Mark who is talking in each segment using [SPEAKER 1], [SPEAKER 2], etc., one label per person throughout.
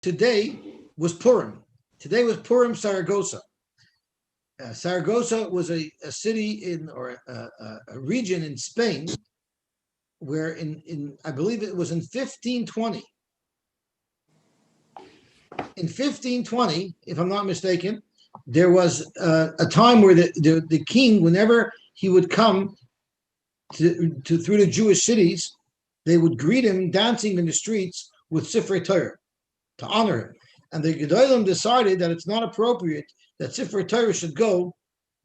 [SPEAKER 1] today was Purim. Today was Purim Saragossa. Saragossa was a city or a region in Spain where in I believe it was in 1520. In 1520, if I'm not mistaken, there was a time where the king, whenever he would come to through the Jewish cities, they would greet him dancing in the streets with Sifrei Torah to honor him. And the Gedolim decided that it's not appropriate that Sifrei Torah should go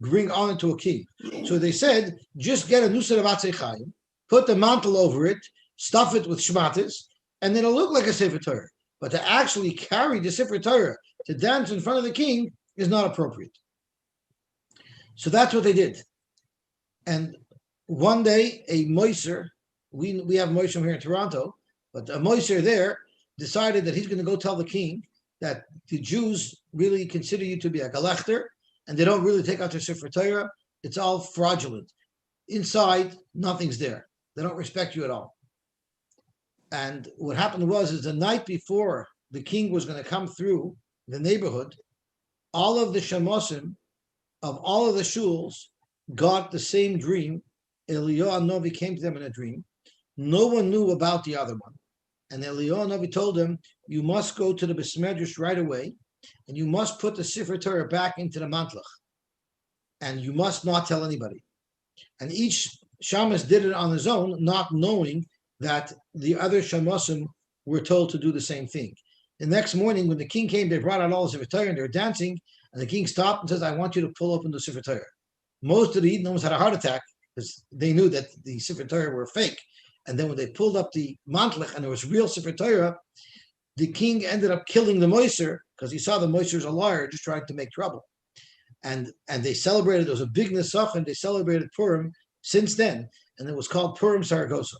[SPEAKER 1] bring honor to a king. So they said, just get a nusar of Atzei Chaim, put the mantle over it, stuff it with shmatis, and then it'll look like a Sefer Torah. But to actually carry the Sefer Torah to dance in front of the king is not appropriate. So that's what they did. And one day, a moiser, we have moiser here in Toronto, but a moiser there decided that he's going to go tell the king that the Jews really consider you to be a galechter, and they don't really take out their Sefer Torah. It's all fraudulent. Inside, nothing's there. They don't respect you at all. And what happened is the night before the king was going to come through the neighborhood, all of the shamosim of all of the shuls got the same dream. Eliyahu Novi came to them in a dream. No one knew about the other one. And Eliyahu Novi told them, you must go to the Beis Medrash right away, and you must put the Sefer Torah back into the mantlach. And you must not tell anybody. And each shamas did it on his own, not knowing that the other shamasim were told to do the same thing. The next morning, when the king came, they brought out all the Sefer Torah and they were dancing, and the king stopped and says, I want you to pull open the Sefer Torah. Most of the Edenoms had a heart attack because they knew that the Sefer Torah were fake. And then when they pulled up the mantlach and there was real Sefer Torah, the king ended up killing the moiser because he saw the moiser as a liar just trying to make trouble. And they celebrated, there was a big nesach, and they celebrated Purim since then, and it was called Purim Saragossa.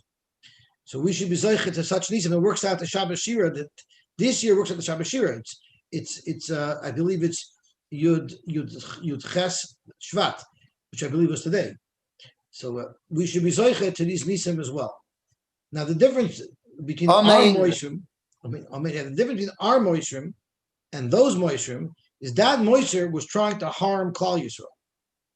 [SPEAKER 1] So we should be zeichet to such nisim. It works out the Shabbat Shira. That this year works out the Shabbat Shira. It's I believe it's Yud Ches Shvat, which I believe was today. So we should be zeichet to these nisim as well. Now the difference between our moishrim, the difference between our moishrim and those moishrim is that moisher was trying to harm Klal Yisrael.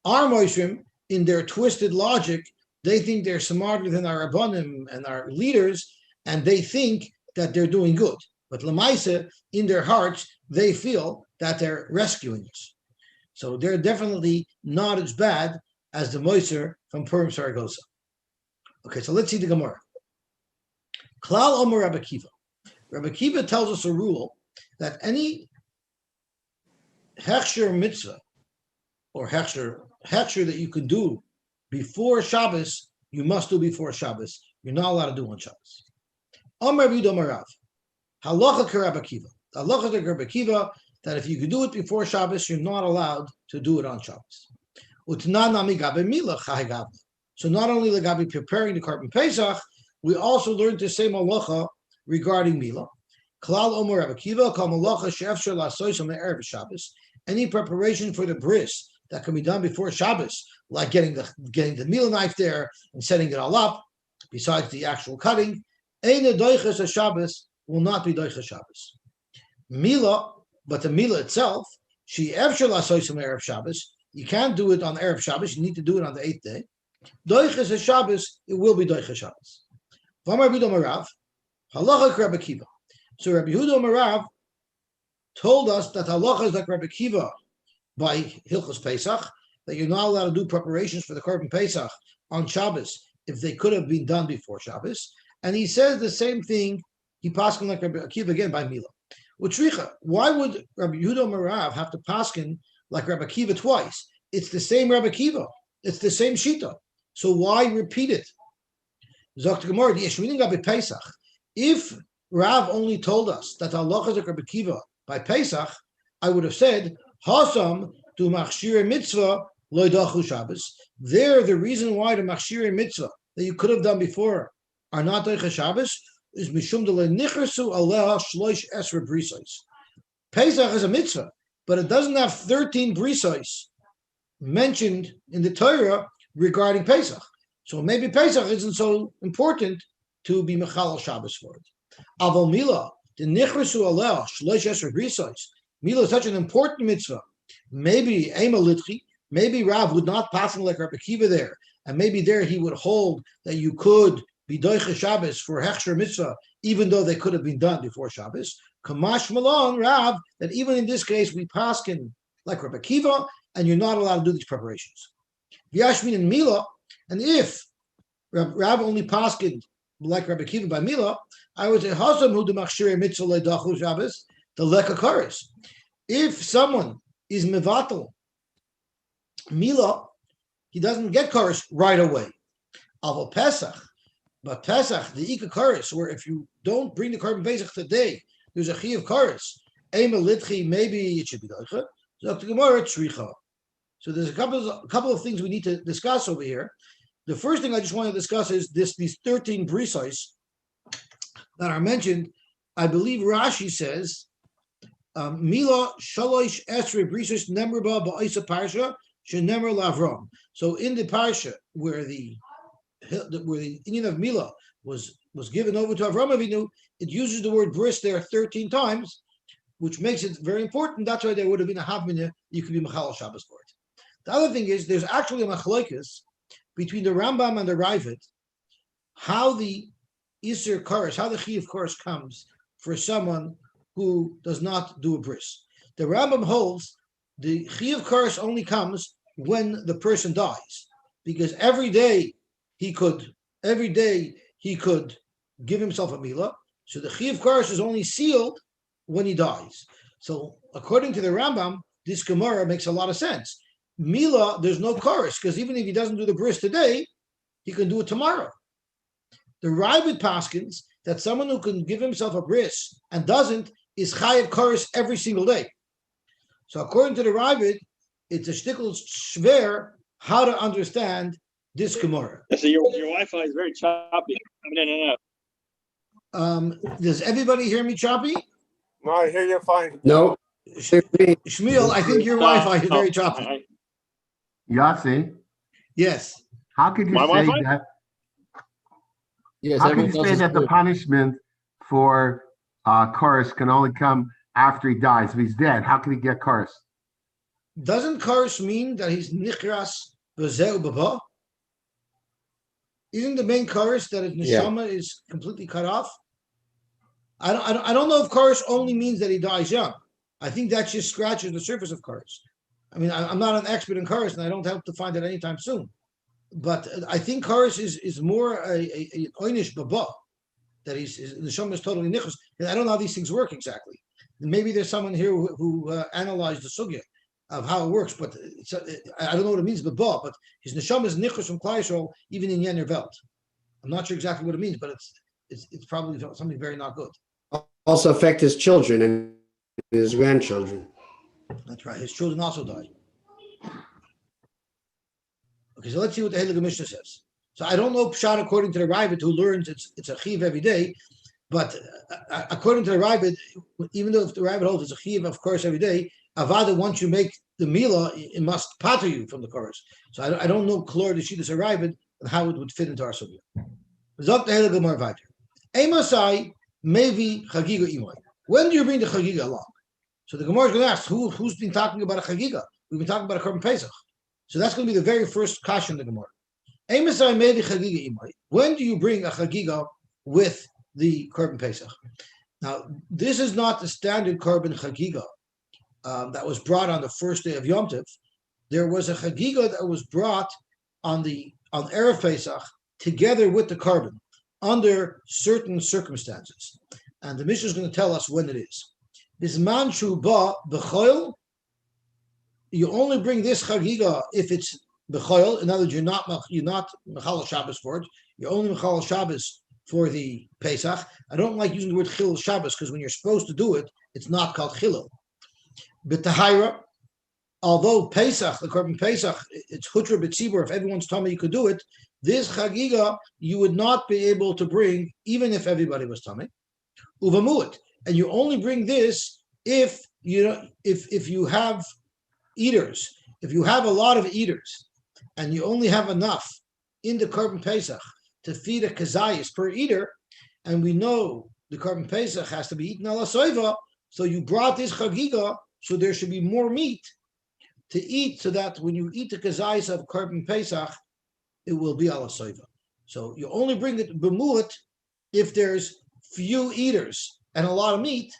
[SPEAKER 1] Our moishrim, in their twisted logic, they think they're smarter than our rabbanim and our leaders, and they think that they're doing good. But Lamaisa, in their hearts, they feel that they're rescuing us. So they're definitely not as bad as the moiser from Purim Saragossa. Okay, so let's see the Gemara. Klal Omer Rabbi Kiva. Rabbi Kiva tells us a rule that any hechsher mitzvah or hechsher that you could do before Shabbos, you must do before Shabbos. You're not allowed to do on Shabbos. Omer B'Yud Omer Rav. Halacha Rabbi Kiva. Halacha Rabbi Kiva that if you could do it before Shabbos, you're not allowed to do it on Shabbos. Utnan nami gabe mila chaygav. So not only the gabi preparing the Korban Pesach, we also learned the same halacha regarding mila. Klal Omer Rabbi Kiva kol malacha she'efshar la'asos on the erev Shabbos. Any preparation for the bris that can be done before Shabbos, like getting the meal knife there and setting it all up, besides the actual cutting, Eina doiches Shabbos will not be doiches Shabbos. Mila, but the mila itself, she efshar la'asos on erev Shabbos. You can't do it on erev Shabbos. You need to do it on the 8th day. Doiches Shabbos, it will be doiches Shabbos. V'amar B'Yud Omer Rav, halacha Rabbi Kiva. So Rabbi Yehuda Omer Rav told us that halacha is like Rabbi Kiva by Hilchos Pesach, that you're not allowed to do preparations for the Korban Pesach on Shabbos if they could have been done before Shabbos. And he says the same thing, he paskin like Rabbi Kiva again by Mila. Utricha, why would Rabbi Yehuda Omer Rav have to paskin like Rabbi Kiva twice? It's the same Rabbi Kiva. It's the same Shita. So why repeat it? Zokt Gemara, the Yeshminim Gabi Pesach. If Rav only told us that halacha is like Rabbi Kiva by Pesach, I would have said, Hasam to machshir mitzvah loidachu Shabbos. There, the reason why the machshir mitzvah that you could have done before are not doicha Shabbos is mishum de nichrasu aleha shloish esra brisos. Pesach is a mitzvah, but it doesn't have 13 brisos mentioned in the Torah regarding Pesach. So maybe Pesach isn't so important to be mechal Shabbos for it. Aval Mila, The nichrasu aleh shloish esrei brisos. Mila is such an important mitzvah. Maybe ema litchi. Maybe Rav would not pass him like Rabbi Akiva there, and maybe there he would hold that you could be doicha Shabbos for hechsher mitzvah, even though they could have been done before Shabbos. Kamash malon Rav, that even in this case we paskin like Rabbi Akiva, and you're not allowed to do these preparations. V'yashmin and Mila, and if Rav only paskin like Rabbi Akiva by Mila, I would say hasam hu demachshirei mitzvah ledachu Shabbos the lekakaris. If someone is mevatel Mila, he doesn't get karis right away. Avo Pesach, but Pesach, the Ika karis, where if you don't bring the korban Pesach today, there's a chi of karis. Ema litchi, maybe it should be doicha. So the Gemara tzricha. So there's a couple of things we need to discuss over here. The first thing I just want to discuss is these 13 brisos that are mentioned. I believe Rashi says Mila shalosh esrei brisos nemrba ba'isa parsha. So in the parsha where the Indian of Mila was given over to Avram Avinu, it uses the word bris there 13 times, which makes it very important. That's why there would have been a havmina. You could be machal Shabbos for it. The other thing is there's actually a machlokes between the Rambam and the Ravid, how the Isser Karas, how the Chi of Karas comes for someone who does not do a bris. The Rambam holds the Chi of Karas only comes when the person dies, because every day he could give himself a Mila. So the Chi of Karas is only sealed when he dies. So according to the Rambam, this Gemara makes a lot of sense. Mila, there's no Karas, because even if he doesn't do the bris today, he can do it tomorrow. The Ravid paskins that someone who can give himself a bris and doesn't is chayav kares every single day. So according to the Ravid, it's a shtickle schwer how to understand this Gemara.
[SPEAKER 2] So your Wi-Fi is very choppy. Coming in and
[SPEAKER 1] out. Does everybody hear me choppy?
[SPEAKER 3] No, I hear you fine.
[SPEAKER 4] No.
[SPEAKER 1] Shmuel, I think your Wi-Fi is very choppy.
[SPEAKER 5] Yosy?
[SPEAKER 1] Yes.
[SPEAKER 5] How could you say
[SPEAKER 2] Wi-Fi?
[SPEAKER 5] that?
[SPEAKER 4] Yes,
[SPEAKER 5] How can you say that the punishment for Karis can only come after he dies? If he's dead, how can he get Karis?
[SPEAKER 1] Doesn't Karis mean that he's nichras v'zeu baba? Isn't the main Karis that his neshama is completely cut off? I don't know if Karis only means that he dies young. I think that just scratches the surface of Karis. I mean, I'm not an expert in Karis, and I don't hope to find it anytime soon. But I think Karis is more a oinish baba, that the neshama is totally nichras. And I don't know how these things work exactly. Maybe there's someone here who analyzed the sugya of how it works, but I don't know what it means baba. But his neshama is nichras from Klal Yisrael, even in Yener Welt. I'm not sure exactly what it means, but it's probably something very not good.
[SPEAKER 4] Also affect his children and his grandchildren.
[SPEAKER 1] That's right. His children also die. Okay, so let's see what the Heilige Mishnah says. So I don't know Pshat according to the Ravid who learns it's a chiv every day, but according to the Ravid, even though if the Ravid holds it's a chiv of course every day, Avada, once you make the Mila, it must pater you from the chorus. So I don't know Klor the Shidduch Ravid and how it would fit into our sugya. Zok the Heilige Gemara weiter. Emasai Mevi Chagiga Imoy. When do you bring the Chagiga along? So the Gemara is going to ask, who's been talking about a Chagiga? We've been talking about a Korban Pesach. So that's going to be the very first kasha in the Gemara. When do you bring a Chagiga with the Korban Pesach? Now, this is not the standard Korban Chagiga that was brought on the first day of Yom Tov. There was a Chagiga that was brought on Erev Pesach together with the Korban under certain circumstances. And the Mishnah is going to tell us when it is. Bisman Shuba B'choil, you only bring this Chagiga if it's B'choil. In other words, you're not Mechal Shabbos for it. You're only Mechal Shabbos for the Pesach. I don't like using the word Chilul Shabbos because when you're supposed to do it, it's not called Chilul. B'Tahira, although Pesach, the Korban Pesach, it's Hutra B'Tzibur, if everyone's telling me you could do it, this Chagiga you would not be able to bring even if everybody was tummy. Uvamuit, and you only bring this if you have eaters. If you have a lot of eaters and you only have enough in the Korban Pesach to feed a kazayis per eater, and we know the Korban Pesach has to be eaten ala soiva, so you brought this Chagiga, so there should be more meat to eat, so that when you eat the kazayis of Korban Pesach, it will be ala soiva. So you only bring it b'mu'at if there's few eaters and a lot of meat.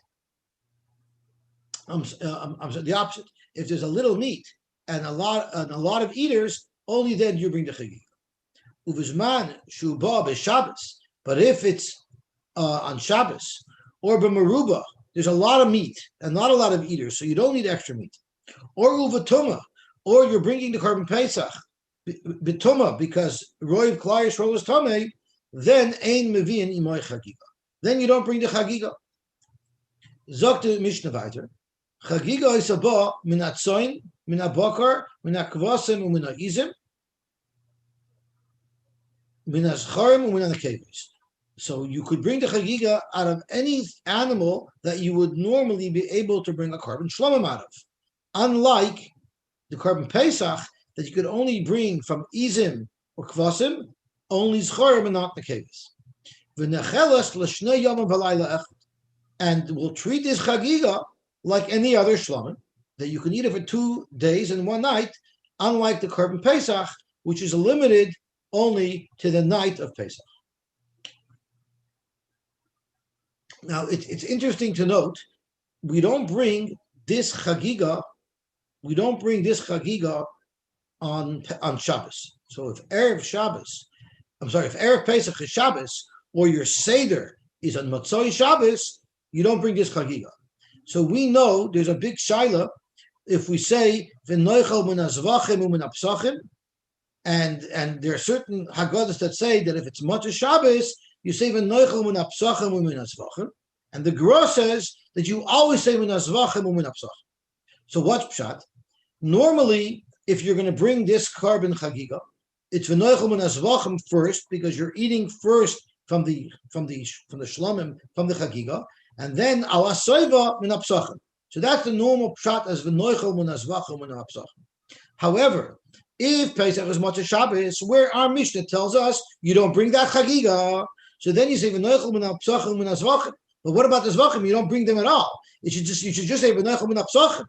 [SPEAKER 1] I'm sorry, the opposite. If there's a little meat and a lot of eaters, only then you bring the Chagiga. Uvizman shuba b'Shabbos. But if it's on Shabbos or b'Meruba, there's a lot of meat and not a lot of eaters, so you don't need extra meat. Or uvatuma, or you're bringing the Korban Pesach b'tuma because roiv klai yisrael is tamei, then ein meviin imoy Chagiga. Then you don't bring the Chagiga. Zogt the Mishnah weiter. Chagiga is a ba min atzoin, min abakar, min akvasim, and min izim, min azcharim, and min anakevis. So you could bring the Chagiga out of any animal that you would normally be able to bring a Korban Shlomim out of. Unlike the Korban Pesach, that you could only bring from izim or kvasim, only zcharim and not nakevis. V'nechelas l'shnei yomim v'layla echad. And we'll treat this Chagiga like any other Shlomim, that you can eat it for 2 days and 1 night, unlike the Korban Pesach, which is limited only to the night of Pesach. Now, it's interesting to note, we don't bring this Chagiga on Shabbos. So if Erev Pesach is Shabbos, or your Seder is on Motzoi Shabbos, you don't bring this Chagiga. So we know there's a big shaila if we say v'noichel min hazvachim u'min hapsachim, and there are certain Haggadahs that say that if it's Motzei Shabbos, you say v'noichel min hapsachim u'min hazvachim, and the Gra says that you always say min hazvachim u'min hapsachim. So what's pshat? Normally, if you're going to bring this Korban Chagiga, it's v'noichel min hazvachim first, because you're eating first from the Shlomim, from the Chagiga, and then ala soiva min hapsachim. So that's the normal pshat as v'noichel min hazvachim min hapsachim. However, if Pesach is Motzei Shabbos, where our Mishnah tells us you don't bring that Chagiga, so then you say v'noichel min hapsachim min hazvachim. But what about the zvachim? You don't bring them at all. You should just say v'noichel min hapsachim.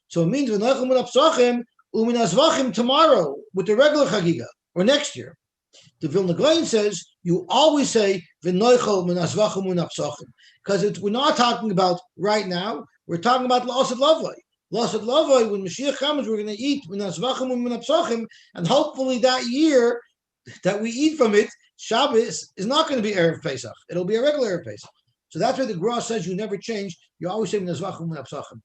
[SPEAKER 1] So it means v'noichel min hapsachim u'min hazvachim tomorrow with the regular Chagiga or next year. The Vilna Gaon says you always say v'noichel min hazvachim min hapsachim, because we're not talking about right now. We're talking about la'asad lavai. La'asad lavai, when Mashiach comes, we're going to eat min hazvachim min hapsachim, and hopefully that year that we eat from it, Shabbos is not going to be Erev Pesach. It'll be a regular Erev Pesach. So that's why the Gra says you never change. You always say min hazvachim min hapsachim.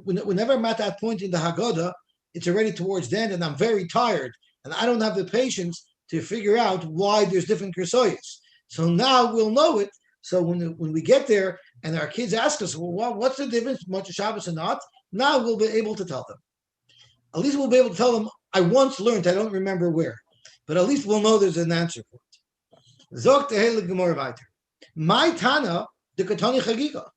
[SPEAKER 1] Whenever I'm at that point in the Haggadah, it's already towards the end, and I'm very tired, and I don't have the patience to figure out why there's different kersoyas. So now we'll know it. So when we get there and our kids ask us, well, what's the difference, Motzei Shabbos and not? Now we'll be able to tell them. At least we'll be able to tell them, I once learned, I don't remember where, but at least we'll know there's an answer for it. Zok tehele gemara weiter. My Tana, the Katani Chagiga.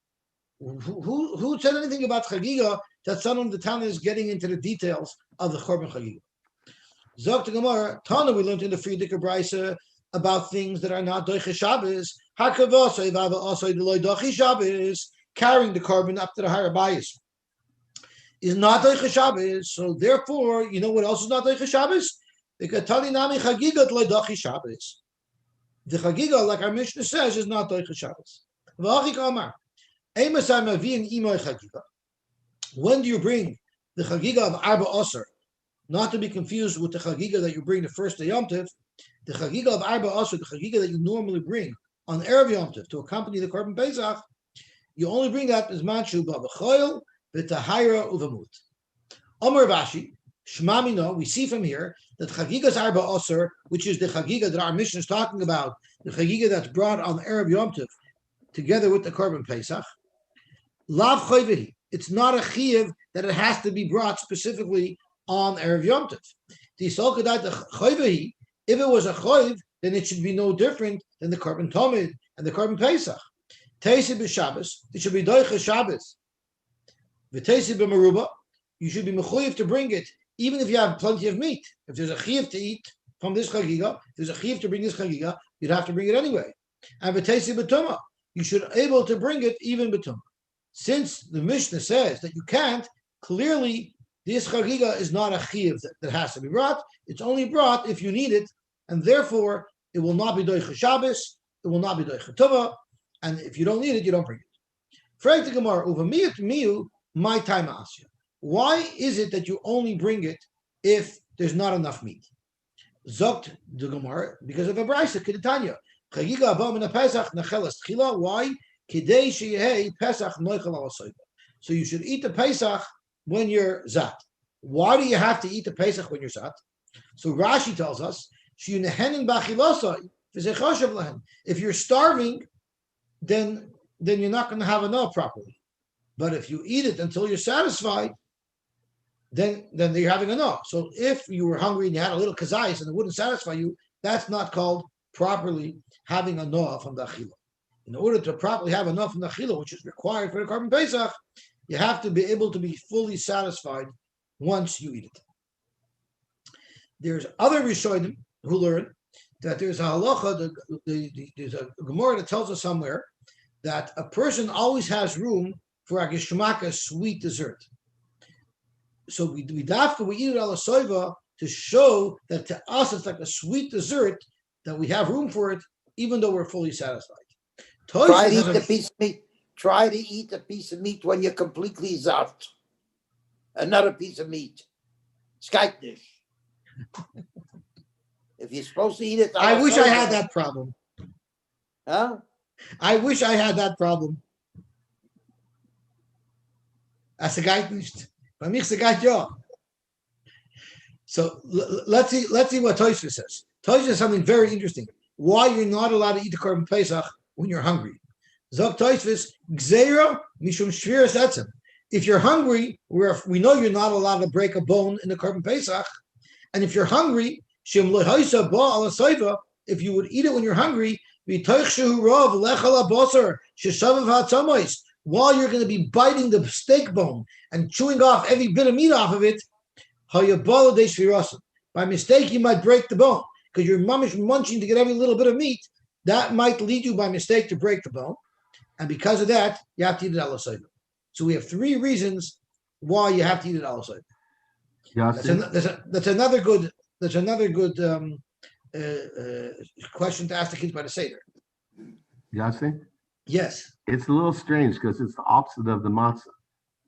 [SPEAKER 1] Who said anything about Chagiga that some of the Tana is getting into the details of the Korban Chagiga? Zok the Gemara, Tana, we learned in the Friedika Brisa about things that are not Doiche Shabbos. Hakavosay vava osay deloy Doiche Shabbos, carrying the Korban up to the Harabayis is not Doiche Shabbos. So therefore, you know what else is not Doiche Shabbos? The Katani Nami Chagiga deloy Doiche Shabbos. The Chagiga, like our Mishnah says, is not Doiche Shabbos. V'achik Amar, Emasai Mavin Imoy Chagiga. When do you bring the Chagiga of Arba Osir? Not to be confused with the Chagiga that you bring the first day Yom Tov. The Chagiga of Arba Asr, the Chagiga that you normally bring on Erev Yom Tov to accompany the Korban Pesach, you only bring that as Manshu B'Choil B'Tahira Uvamut. Omer Vashi, Shmamino, we see from here that Chagiga's Arba Asr, which is the Chagiga that our mission is talking about, the Chagiga that's brought on Erev Yom Tov together with the Korban Pesach, Lav Choyvehi, it's not a Chiyuv that it has to be brought specifically on Erev Yom Tov. If it was a choiv, then it should be no different than the Korban Tomid and the Korban Pesach. Teisi b'Shabbos, it should be Doiche Shabbos. V'teisi b'Meruba, you should be mechuyev to bring it, even if you have plenty of meat. If there's a chiyuv to eat from this Chagiga, if there's a chiyuv to bring this Chagiga, you'd have to bring it anyway. And v'teisi b'Tumah, you should be able to bring it even betum. Since the Mishnah says that you can't, clearly this chagiga is not a chiyuv that has to be brought. It's only brought if you need it, and therefore it will not be doicha Shabbos, it will not be doicha Tova, and if you don't need it, you don't bring it. Frag the Gemara, uvamiyut miu, my time asya. Why is it that you only bring it if there's not enough meat? Zogt the Gemara, because of a brayso kedetanya. Chagiga abam in a Pesach nechelas tchila. Why? Kidei sheyehei Pesach noichel al soiba. So you should eat the Pesach when you're zat. Why do you have to eat the Pesach when you're zat? So Rashi tells us, if you're starving, then you're not going to have enough properly. But if you eat it until you're satisfied, then you're having enough. So if you were hungry and you had a little kazayis and it wouldn't satisfy you, that's not called properly having enough from the achila. In order to properly have enough from the achila, which is required for the Korban Pesach, you have to be able to be fully satisfied once you eat it. There's other Rishonim who learn that there's a halacha, there's a Gemara that tells us somewhere that a person always has room for a geshmaka sweet dessert. So we eat it ala soiva to show that to us it's like a sweet dessert that we have room for it, even though we're fully satisfied.
[SPEAKER 6] Try to eat the piece of meat. Try to eat a piece of meat when you're completely zapped. Another piece of meat. Skypnish. If you're supposed to eat it,
[SPEAKER 1] I wish I had that problem.
[SPEAKER 6] Huh?
[SPEAKER 1] I wish I had that problem. As a guy, so let's see what Tosfos says. Tosfos says something very interesting. Why you're not allowed to eat the Korban Pesach when you're hungry? Zok Tosfos gzeira mishum shviras etzem. If you're hungry, we know you're not allowed to break a bone in the Korban Pesach, and if you're hungry, shem lehaisa ba ala soiva. If you would eat it when you're hungry, while you're going to be biting the steak bone and chewing off every bit of meat off of it, by mistake you might break the bone because you're munching to get every little bit of meat. That might lead you by mistake to break the bone, and because of that, you have to eat it ala soiva. So we have three reasons why you have to eat it ala soiva. That's another good question to ask the kids by the Seder.
[SPEAKER 5] Yosy?
[SPEAKER 1] Yes.
[SPEAKER 5] It's a little strange because it's the opposite of the matzah.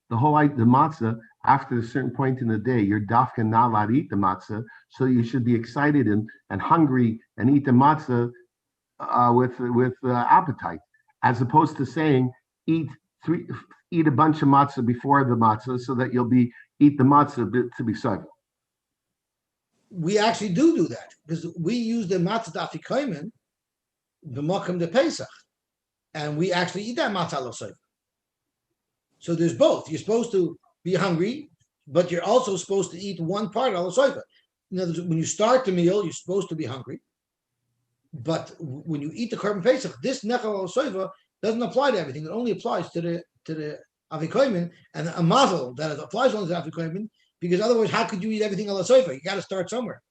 [SPEAKER 5] The matzah, after a certain point in the day, you're dafka not allowed to eat the matzah, so you should be excited and hungry and eat the matzah with appetite, as opposed to saying eat a bunch of matzah before the matzah so that you'll eat the matzah to be soiva.
[SPEAKER 1] We actually do that because we use the matzah dafikoimen, the makam de Pesach, and we actually eat that matzah ala soiva. So there's both. You're supposed to be hungry, but you're also supposed to eat one part ala soiva. In other words, when you start the meal, you're supposed to be hungry, but when you eat the Korban Pesach, this nechal ala soiva doesn't apply to everything. It only applies to the avikoimen, and a mazel that applies only to the avikoimen. Because otherwise, how could you eat everything ala soifa? You got to start somewhere.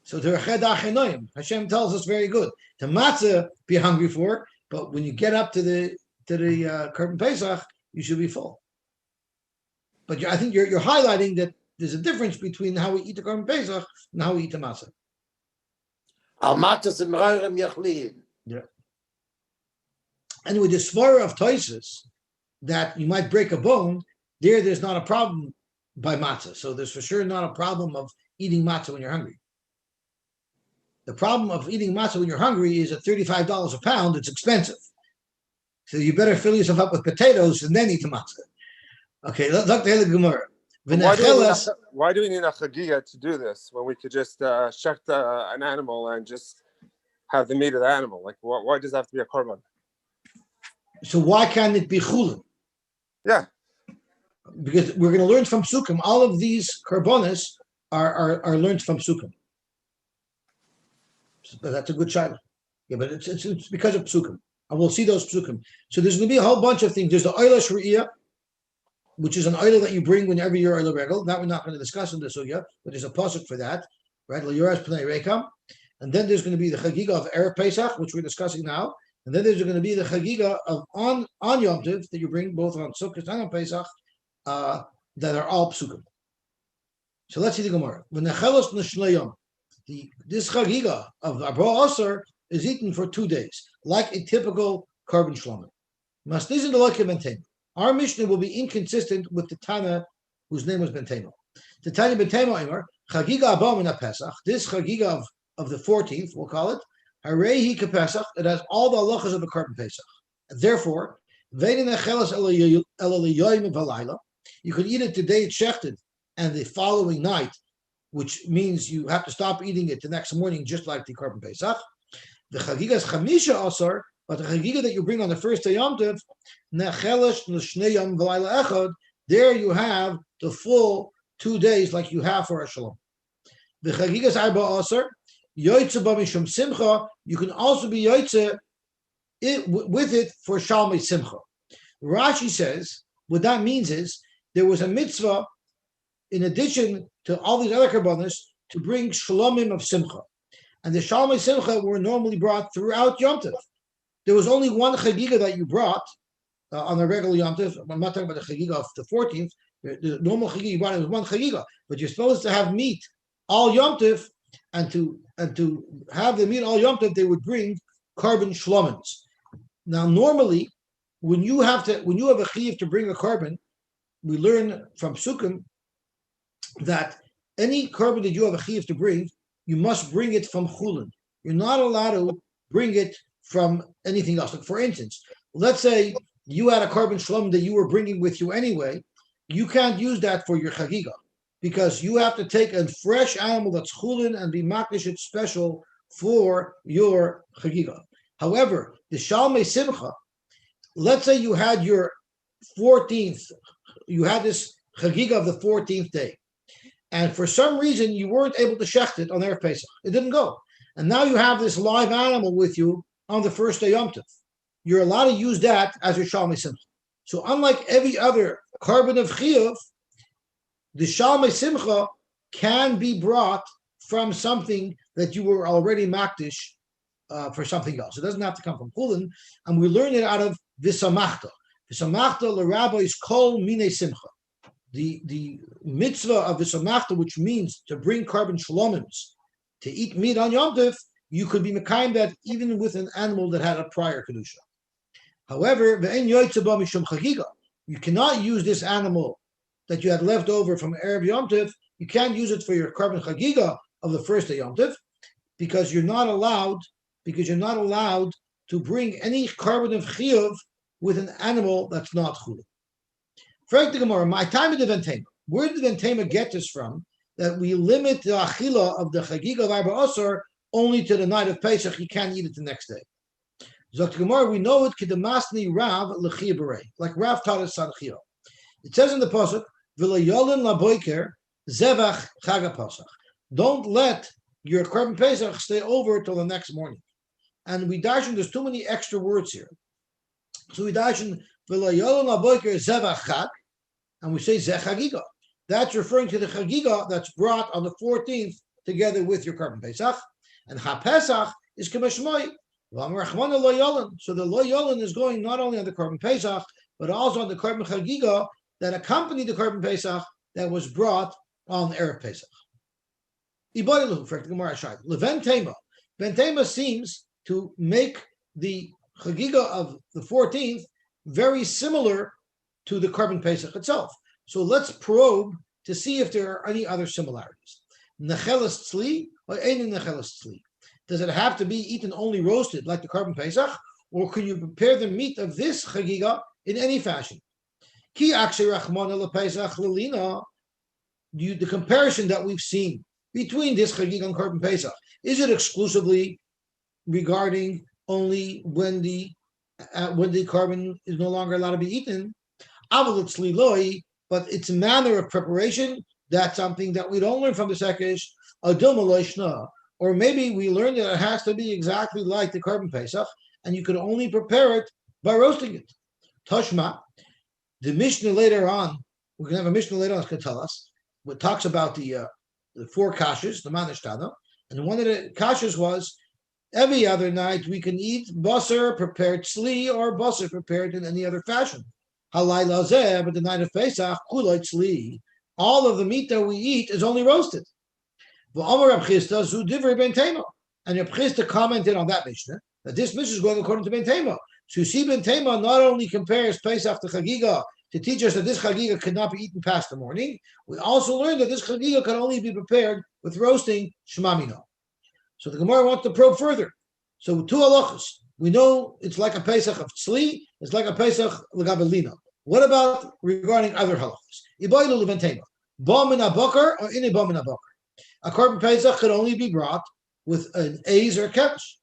[SPEAKER 1] So Hashem tells us very good. The matzah be hungry for, but when you get up to the Korban Pesach, you should be full. But I think you're highlighting that there's a difference between how we eat the Korban Pesach and how we eat the matzah.
[SPEAKER 6] Al matzah.
[SPEAKER 1] Yeah. Anyway, the svara of Tosfos that you might break a bone. There's not a problem by matzah. So there's for sure not a problem of eating matzah when you're hungry. The problem of eating matzah when you're hungry is at $35 a pound. It's expensive. So you better fill yourself up with potatoes and then eat the matzah. Okay, let's look at the Gemara.
[SPEAKER 3] Why do we need a chagiga to do this when we could just shecht an animal and just have the meat of the animal? Like, why does it have to be a korban?
[SPEAKER 1] So why can't it be chulin?
[SPEAKER 3] Yeah.
[SPEAKER 1] Because we're going to learn from Psukim. All of these karbonis are learned from Psukim. So that's a good shaila. Yeah, but it's because of Psukim. And we'll see those Psukim. So there's going to be a whole bunch of things. There's the Oila Shri'iyah, which is an oil that you bring whenever you're Oila Regel. That we're not going to discuss in the Sugya, but there's a pasuk for that. Right? L'yoras Pnei Rekam. and then there's going to be the Chagiga of Erev Pesach, which we're discussing now, and then there's going to be the Chagiga of on Yom Tov that you bring both on Sukkot and on Pesach, that are all psukim. So let's see the Gemara. When Nechelos Nishlayom, this Chagiga of Arba Asar is eaten for 2 days, like a typical carbon shlomim. Masnizin Elokim Bentema. Our Mishnah will be inconsistent with the Tana whose name was Bentema. The Tanya Bentema Omer, Chagiga Abba Min Pesach, this Chagiga of the 14th, we'll call it, Harehi Pesach, it has all the halachas of the carbon Pesach. Therefore, Vein Nechelos Eloyoyim Valayla, you can eat it the day it's shechted and the following night, which means you have to stop eating it the next morning, just like the carbon Pesach. The Chagigas Chamisha Asar, but the Chagiga that you bring on the first day Yom Tov, Nechelos L'Shnei Yom V'Layla Echad, there you have the full 2 days like you have for a Shalom. The Chagigas Arba Asar, Yoytze B'Mishum Simcha, you can also be Yoytze with it for Shalmei Simcha. Rashi says, what that means is, there was a mitzvah, in addition to all these other karbanos, to bring shalomim of simcha. And the shalomim simcha were normally brought throughout Yom Tov. There was only one chagiga that you brought on a regular Yom Tov. I'm not talking about the chagiga of the 14th. The normal chagiga you brought was one chagiga. But you're supposed to have meat all Yom Tov, and to have the meat all Yom Tov, they would bring carbon shlomims. Now, normally, when you have a chiyuv to bring a carbon, we learn from Psukim that any carbon that you have a chiyuv to bring, you must bring it from chulin. You're not allowed to bring it from anything else. Like for instance, let's say you had a carbon shlom that you were bringing with you anyway. You can't use that for your chagiga because you have to take a fresh animal that's chulin and be makdish it special for your chagiga. However, the shalmei simcha, let's say you had your 14th, you had this chagiga of the 14th day, and for some reason you weren't able to shecht it on Erev Pesach. It didn't go. And now you have this live animal with you on the first day Yom Tov. You're allowed to use that as your Shalmei Simcha. So unlike every other carbon of chiyuv, the Shalmei Simcha can be brought from something that you were already makdish for something else. It doesn't have to come from Kulin. And we learn it out of Visamachta. Visamachta l'rabba is kol mine simcha. The mitzvah of Visamachta, which means to bring carbon shalomims, to eat meat on Yom Tov, you could be mekayim that even with an animal that had a prior kedusha. However, ve'en yoytze ba mishum chagiga, you cannot use this animal that you had left over from Erev Yom Tov. You can't use it for your carbon chagiga of the first day Yom Tov because you're not allowed to bring any carbon of chiyuv with an animal that's not chulu. Frank the Gemara, my time of the Ventema. Where did the Ventema get this from? That we limit the achila of the Chagiga of Arba Asar only to the night of Pesach. You can't eat it the next day. Zok the Gemara, we know it kedemasni Rav l'chiyah berei, like Rav taught us Sanchio. It says in the pasuk, v'layolin laboiker zevach chaga Pesach. Don't let your carbon Pesach stay over till the next morning. And we darshan, there's too many extra words here. So we darshan v'layolin laboiker zevach chag, and we say zeh chagiga. That's referring to the chagiga that's brought on the 14th together with your carbon Pesach. And ha-Pesach is k'mashmoi. So the lo yolin is going not only on the carbon Pesach, but also on the carbon chagiga that accompanied the carbon Pesach that was brought on Erev Pesach. Ventema seems to make the chagiga of the 14th very similar to the carbon Pesach itself. So let's probe to see if there are any other similarities. Nechelas tzli or ein nechelas tzli? Does it have to be eaten only roasted like the carbon Pesach, or can you prepare the meat of this chagiga in any fashion? Ki akshay rachmana lePesach lelina. The comparison that we've seen between this chagiga and carbon Pesach, is it exclusively regarding only when the carbon is no longer allowed to be eaten? But its manner of preparation, that's something that we don't learn from the Sekesh, or maybe we learn that it has to be exactly like the carbon Pesach, and you can only prepare it by roasting it. Toshma, the Mishnah later on, we're going to have a Mishnah later on that's going to tell us, what talks about the 4 kashas, the manishtana, And one of the kashas was every other night we can eat basar prepared tzli or basar prepared in any other fashion. Halayla zeh, but the night of Pesach, kulay tzli, all of the meat that we eat is only roasted. And Reb Chisda commented on that Mishnah, that this Mishnah is going according to Ben Tema. So you see Ben Tema not only compares Pesach to Chagiga to teach us that this Chagiga could not be eaten past the morning, we also learned that this Chagiga can only be prepared with roasting shmamino. So the Gemara wants to probe further. So two halachas. We know it's like a Pesach of tzli, it's like a Pesach l'gabelina. What about regarding other halachas? Ibaylu l'ben Tema. Ba min abakar or ini ba min abakar. A korban Pesach could only be brought with an A's or kevish.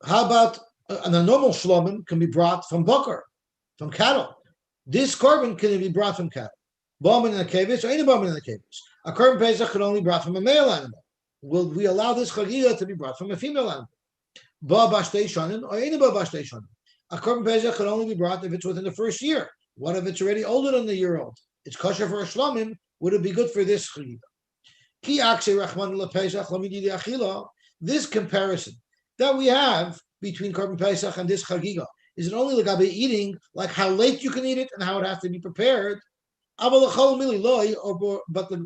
[SPEAKER 1] How about a normal shlomim can be brought from bakar, from cattle? This korban can be brought from cattle. Ba min and a kevish or ini ba min and a kevish. A korban Pesach could only be brought from a male animal. Will we allow this chagiga to be brought from a female animal? Ba bashtei shanin or ini ba bashtei shanin. A korban Pesach can only be brought if it's within the first year. What if it's already older than the year old? It's kosher for a shlomim. Would it be good for this chagiga? This comparison that we have between korban Pesach and this chagiga, is it only legabe eating, like how late you can eat it and how it has to be prepared? But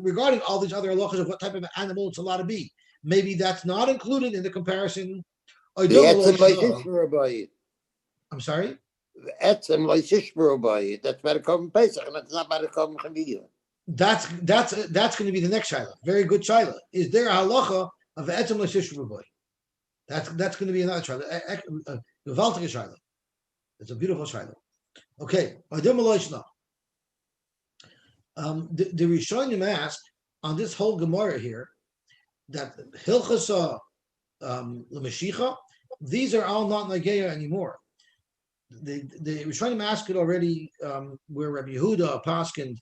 [SPEAKER 1] regarding all these other halachas of what type of animal it's allowed to be, maybe that's not included in the comparison. I'm sorry?
[SPEAKER 6] That's by the korban Pesach, and that's not by the korban chagiga.
[SPEAKER 1] That's going to be the next shaila. Very good shaila. Is there a halacha of etzem l'shish b'boy? That's going to be another shaila. Gewaltige shaila. It's a beautiful shaila. Okay. The Rishonim asked on this whole Gemara here that hilchasa l'mashicha, these are all not nageya anymore. The Rishonim asked it already where Rabbi Yehuda paskined.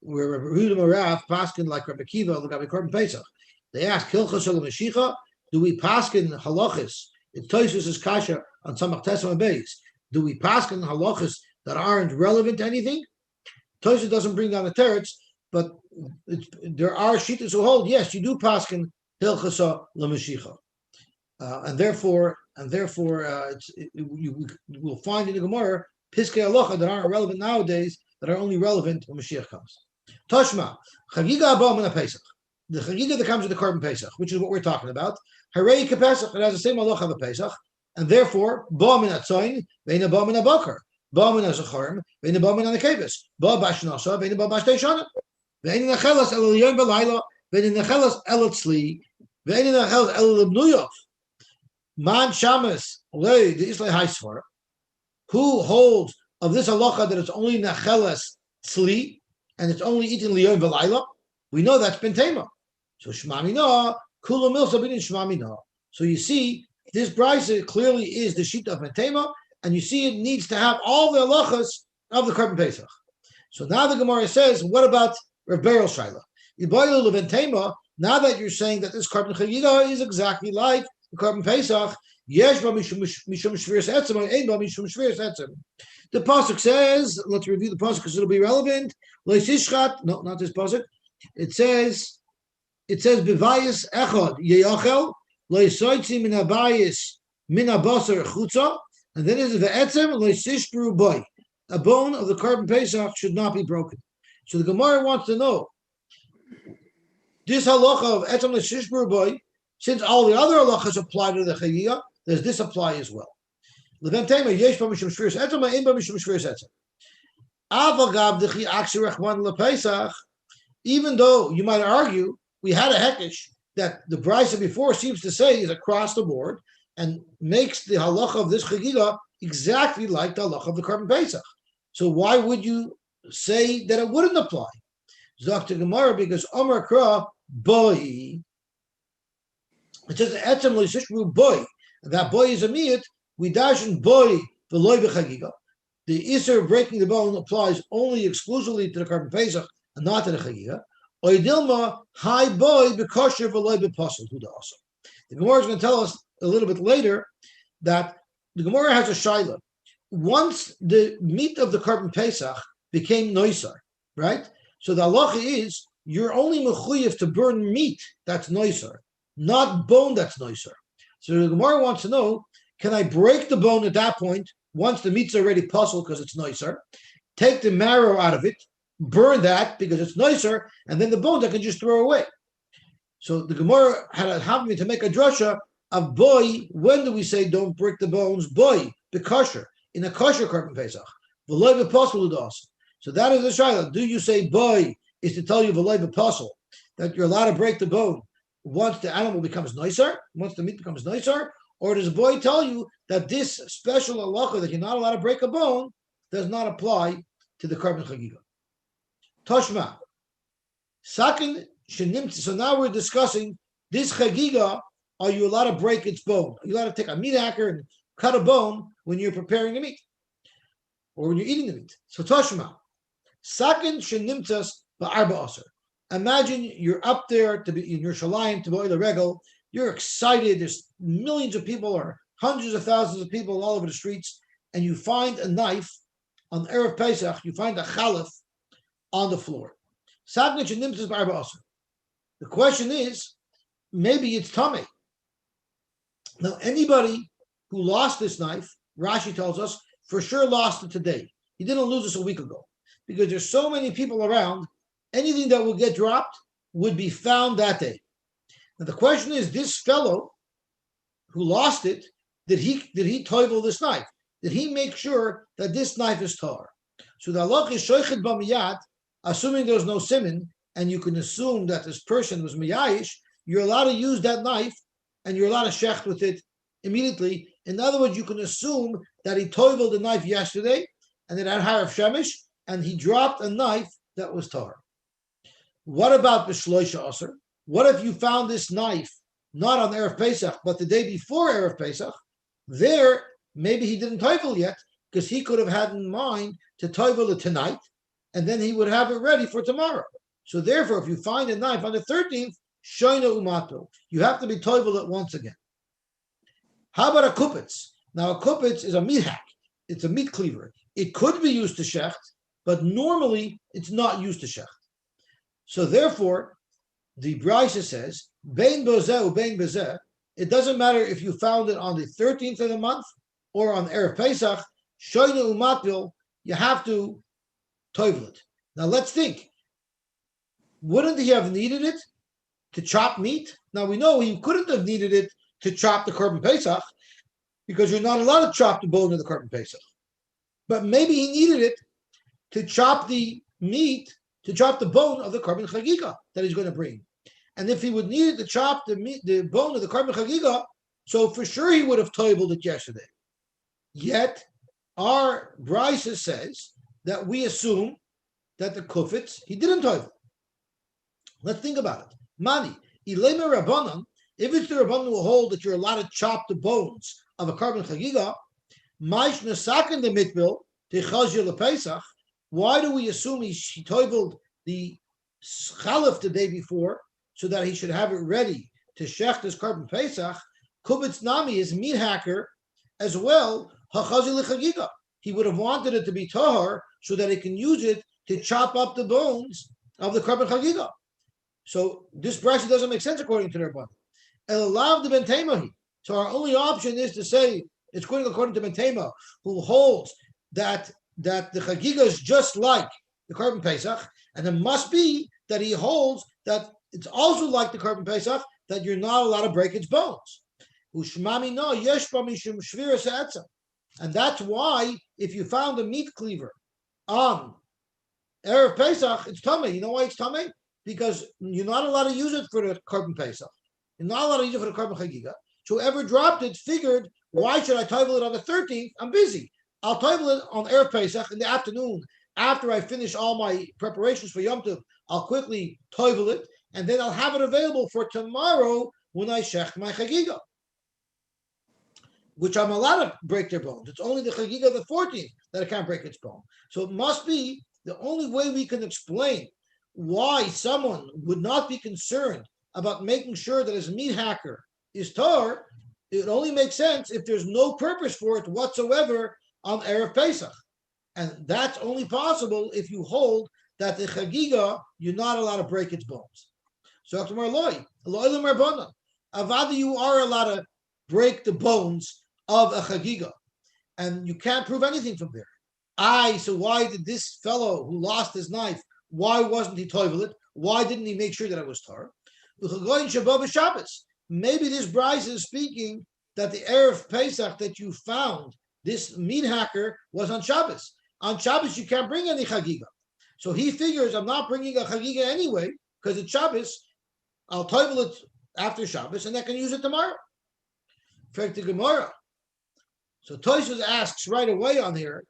[SPEAKER 1] Where Rabbi Yehuda Marav paskin like Rabbi Kiva, Rabbi Korban Pesach. They ask Hilchas Shel Mashicha, do we paskin halachas? It Tosfos is kasha on Samach Tesam Beis. Do we paskin halachas that aren't relevant to anything? Tosfos doesn't bring down the teretz, but there are shittas who hold yes, you do paskin Hilchas Shel Mashicha, and therefore you will find in the Gemara piskei halacha that aren't relevant nowadays, that are only relevant when Mashiach comes. Toshma, Chagiga Abba Min Pesach. The Chagiga that comes with the korban Pesach, which is what we're talking about. Harei Pesach, it has the same halacha of a Pesach, and therefore, Ba Min Atzoin, Veina Ba Min Abakar, Ba Min Azacharim, Veina Ba Min Anakevis, Ba Bashnasa, Veina Ba Bashtei Shana, Veina Nechelas El Yom Belayla, Veina Nechelas El Tzli, Veina Nechelas El Lebnuyov, Man Shamas, Lei, the Islay Haisvar, who holds of this halacha that it's only Nechelas Tzli, and it's only eaten liyom v'layla, we know that's ben tema. So shmamina, kula milsa b'din shmamina. So you see, this brisa clearly is the sheet of ben tema, and you see it needs to have all the halachas of the korban Pesach. So now the Gemara says, what about Rav Beryl Shaila? Ibaylu ben tema. Now that you're saying that this korban chagiga is exactly like the korban Pesach, yesh ba mishum shviras etzem, ein ba mishum shviras etzem. The pasuk says, let's review the pasuk because it'll be relevant. No, not this pasuk. It says bivayis echad yeyachel loisoitzi min abayis min abasar chutza, and then it is ve'etzem loisishbru boy. A bone of the korban Pesach should not be broken. So the Gemara wants to know this halacha of etzem loisishbru boy. Since all the other halachas apply to the chagiga, does this apply as well? Even though you might argue, we had a hekesh that the brisa before seems to say is across the board and makes the halacha of this chagiga exactly like the halacha of the korban Pesach. So why would you say that it wouldn't apply? Dr. Gemara, because Omar Kra boy, it says etzem l'sishru boy, and that boy is a miyut. We dashin boy the loy b'chagiga. The iser of breaking the bone applies only exclusively to the korban Pesach and not to the chagiga. Oidilma high boy b'kosher v'loy b'posel huda also. The Gemara is going to tell us a little bit later that the Gemara has a shaila. Once the meat of the korban Pesach became noisar, right? So the halacha is you're only mechuyev to burn meat that's nicer, not bone that's nicer. So the Gemara wants to know, can I break the bone at that point once the meat's already puzzled because it's nicer, take the marrow out of it, burn that because it's nicer, and then the bones I can just throw away. So the Gemara had helped me to make a drasha of boy. When do we say don't break the bones? Boy, the kosher, in a kosher korban pesach. V'loy v'posel udas. So that is the shayla. Do you say boy is to tell you v'loy v'posel that you're allowed to break the bone once the animal becomes nicer, once the meat becomes nicer, or does boy tell you that this special halacha that you're not allowed to break a bone does not apply to the korban chagiga? Toshma. Second, so now we're discussing this chagiga. Are you allowed to break its bone? Are you allowed to take a meat hacker and cut a bone when you're preparing the meat or when you're eating the meat? So Toshma. Second, shenimtzas ba'arba aser. Imagine you're up there to be in your shalayim to boil the regal. You're excited. There's millions of people or hundreds of thousands of people all over the streets, and you find a knife on Erev Pesach. You find a chalif on the floor. The question is, maybe it's tummy. Now, anybody who lost this knife, Rashi tells us, for sure lost it today. He didn't lose this a week ago because there's so many people around. Anything that will get dropped would be found that day. Now the question is, this fellow who lost it, did he toivel this knife? Did he make sure that this knife is tar? So the halach is shoichet b'miyad, assuming there's no simin, and you can assume that this person was miyayish, you're allowed to use that knife, and you're allowed to shecht with it immediately. In other words, you can assume that he toiveled the knife yesterday, and it had harav shemish, and he dropped a knife that was tar. What about b'shloisha aser? What if you found this knife not on Erev Pesach, but the day before Erev Pesach? There, maybe he didn't toivel yet, because he could have had in mind to toivel it tonight, and then he would have it ready for tomorrow. So therefore, if you find a knife on the 13th, shoyna umato, you have to be toivel it once again. How about a kupitz? Now a kupitz is a meat hack. It's a meat cleaver. It could be used to shecht, but normally it's not used to shecht. So therefore, the Brisa says, bein bozeh bein bezeh, it doesn't matter if you found it on the 13th of the month or on Erev Pesach, shoyna umatil, you have to toivel it. Now let's think. Wouldn't he have needed it to chop meat? Now we know he couldn't have needed it to chop the korban Pesach because you're not allowed to chop the bone of the korban Pesach. But maybe he needed it to chop the meat, to chop the bone of the korban chagiga that he's going to bring. And if he would need to chop the meat, the bone of the korban chagiga, so for sure he would have toiveled it yesterday. Yet our brisa says that we assume that the kufitz he didn't toivel. Let's think about it. Mani, ilema rabbanon, if it's the rabbanon who hold that you're allowed to chop the bones of a korban chagiga, maish nesaken the mitbil techazia lePesach. Why do we assume he toiveled the chalif the day before so that he should have it ready to shecht his korban Pesach? Kubitz nami is meat hacker as well. Hachazi lechagiga. He would have wanted it to be tahar so that he can use it to chop up the bones of the korban chagiga. So this brisa doesn't make sense according to their Rabbanan. Elav de ben Temahi. So our only option is to say it's going according to Ben Tema, who holds that the Chagiga is just like the korban Pesach, and it must be that he holds that it's also like the korban Pesach, that you're not allowed to break its bones. And that's why if you found a meat cleaver on Erev Pesach, it's tamei. You know why it's tamei? Because you're not allowed to use it for the korban Pesach. You're not allowed to use it for the korban Chagiga. So whoever dropped it figured, why should I toivel it on the 13th? I'm busy. I'll toivel it on Erev Pesach in the afternoon. After I finish all my preparations for Yom Tov, I'll quickly toivel it, and then I'll have it available for tomorrow when I shecht my Chagiga, which I'm allowed to break their bones. It's only the Chagiga of the 14th that I can't break its bone. So it must be the only way we can explain why someone would not be concerned about making sure that his meat hacker is tar. It only makes sense if there's no purpose for it whatsoever on Erev Pesach. And that's only possible if you hold that the Chagiga, you're not allowed to break its bones. So after Marloi, Avada, you are allowed to break the bones of a Chagiga, and you can't prove anything from there. So why did this fellow who lost his knife, why wasn't he toivel it? Why didn't he make sure that it was tar? Maybe this Bryce is speaking that the Erev Pesach that you found, this meat hacker, was on Shabbos. On Shabbos, you can't bring any Chagiga. So he figures, I'm not bringing a Chagiga anyway, because it's Shabbos. I'll toivel it after Shabbos, and I can use it tomorrow. Fact the Gemara. So Tosfos asks right away on here,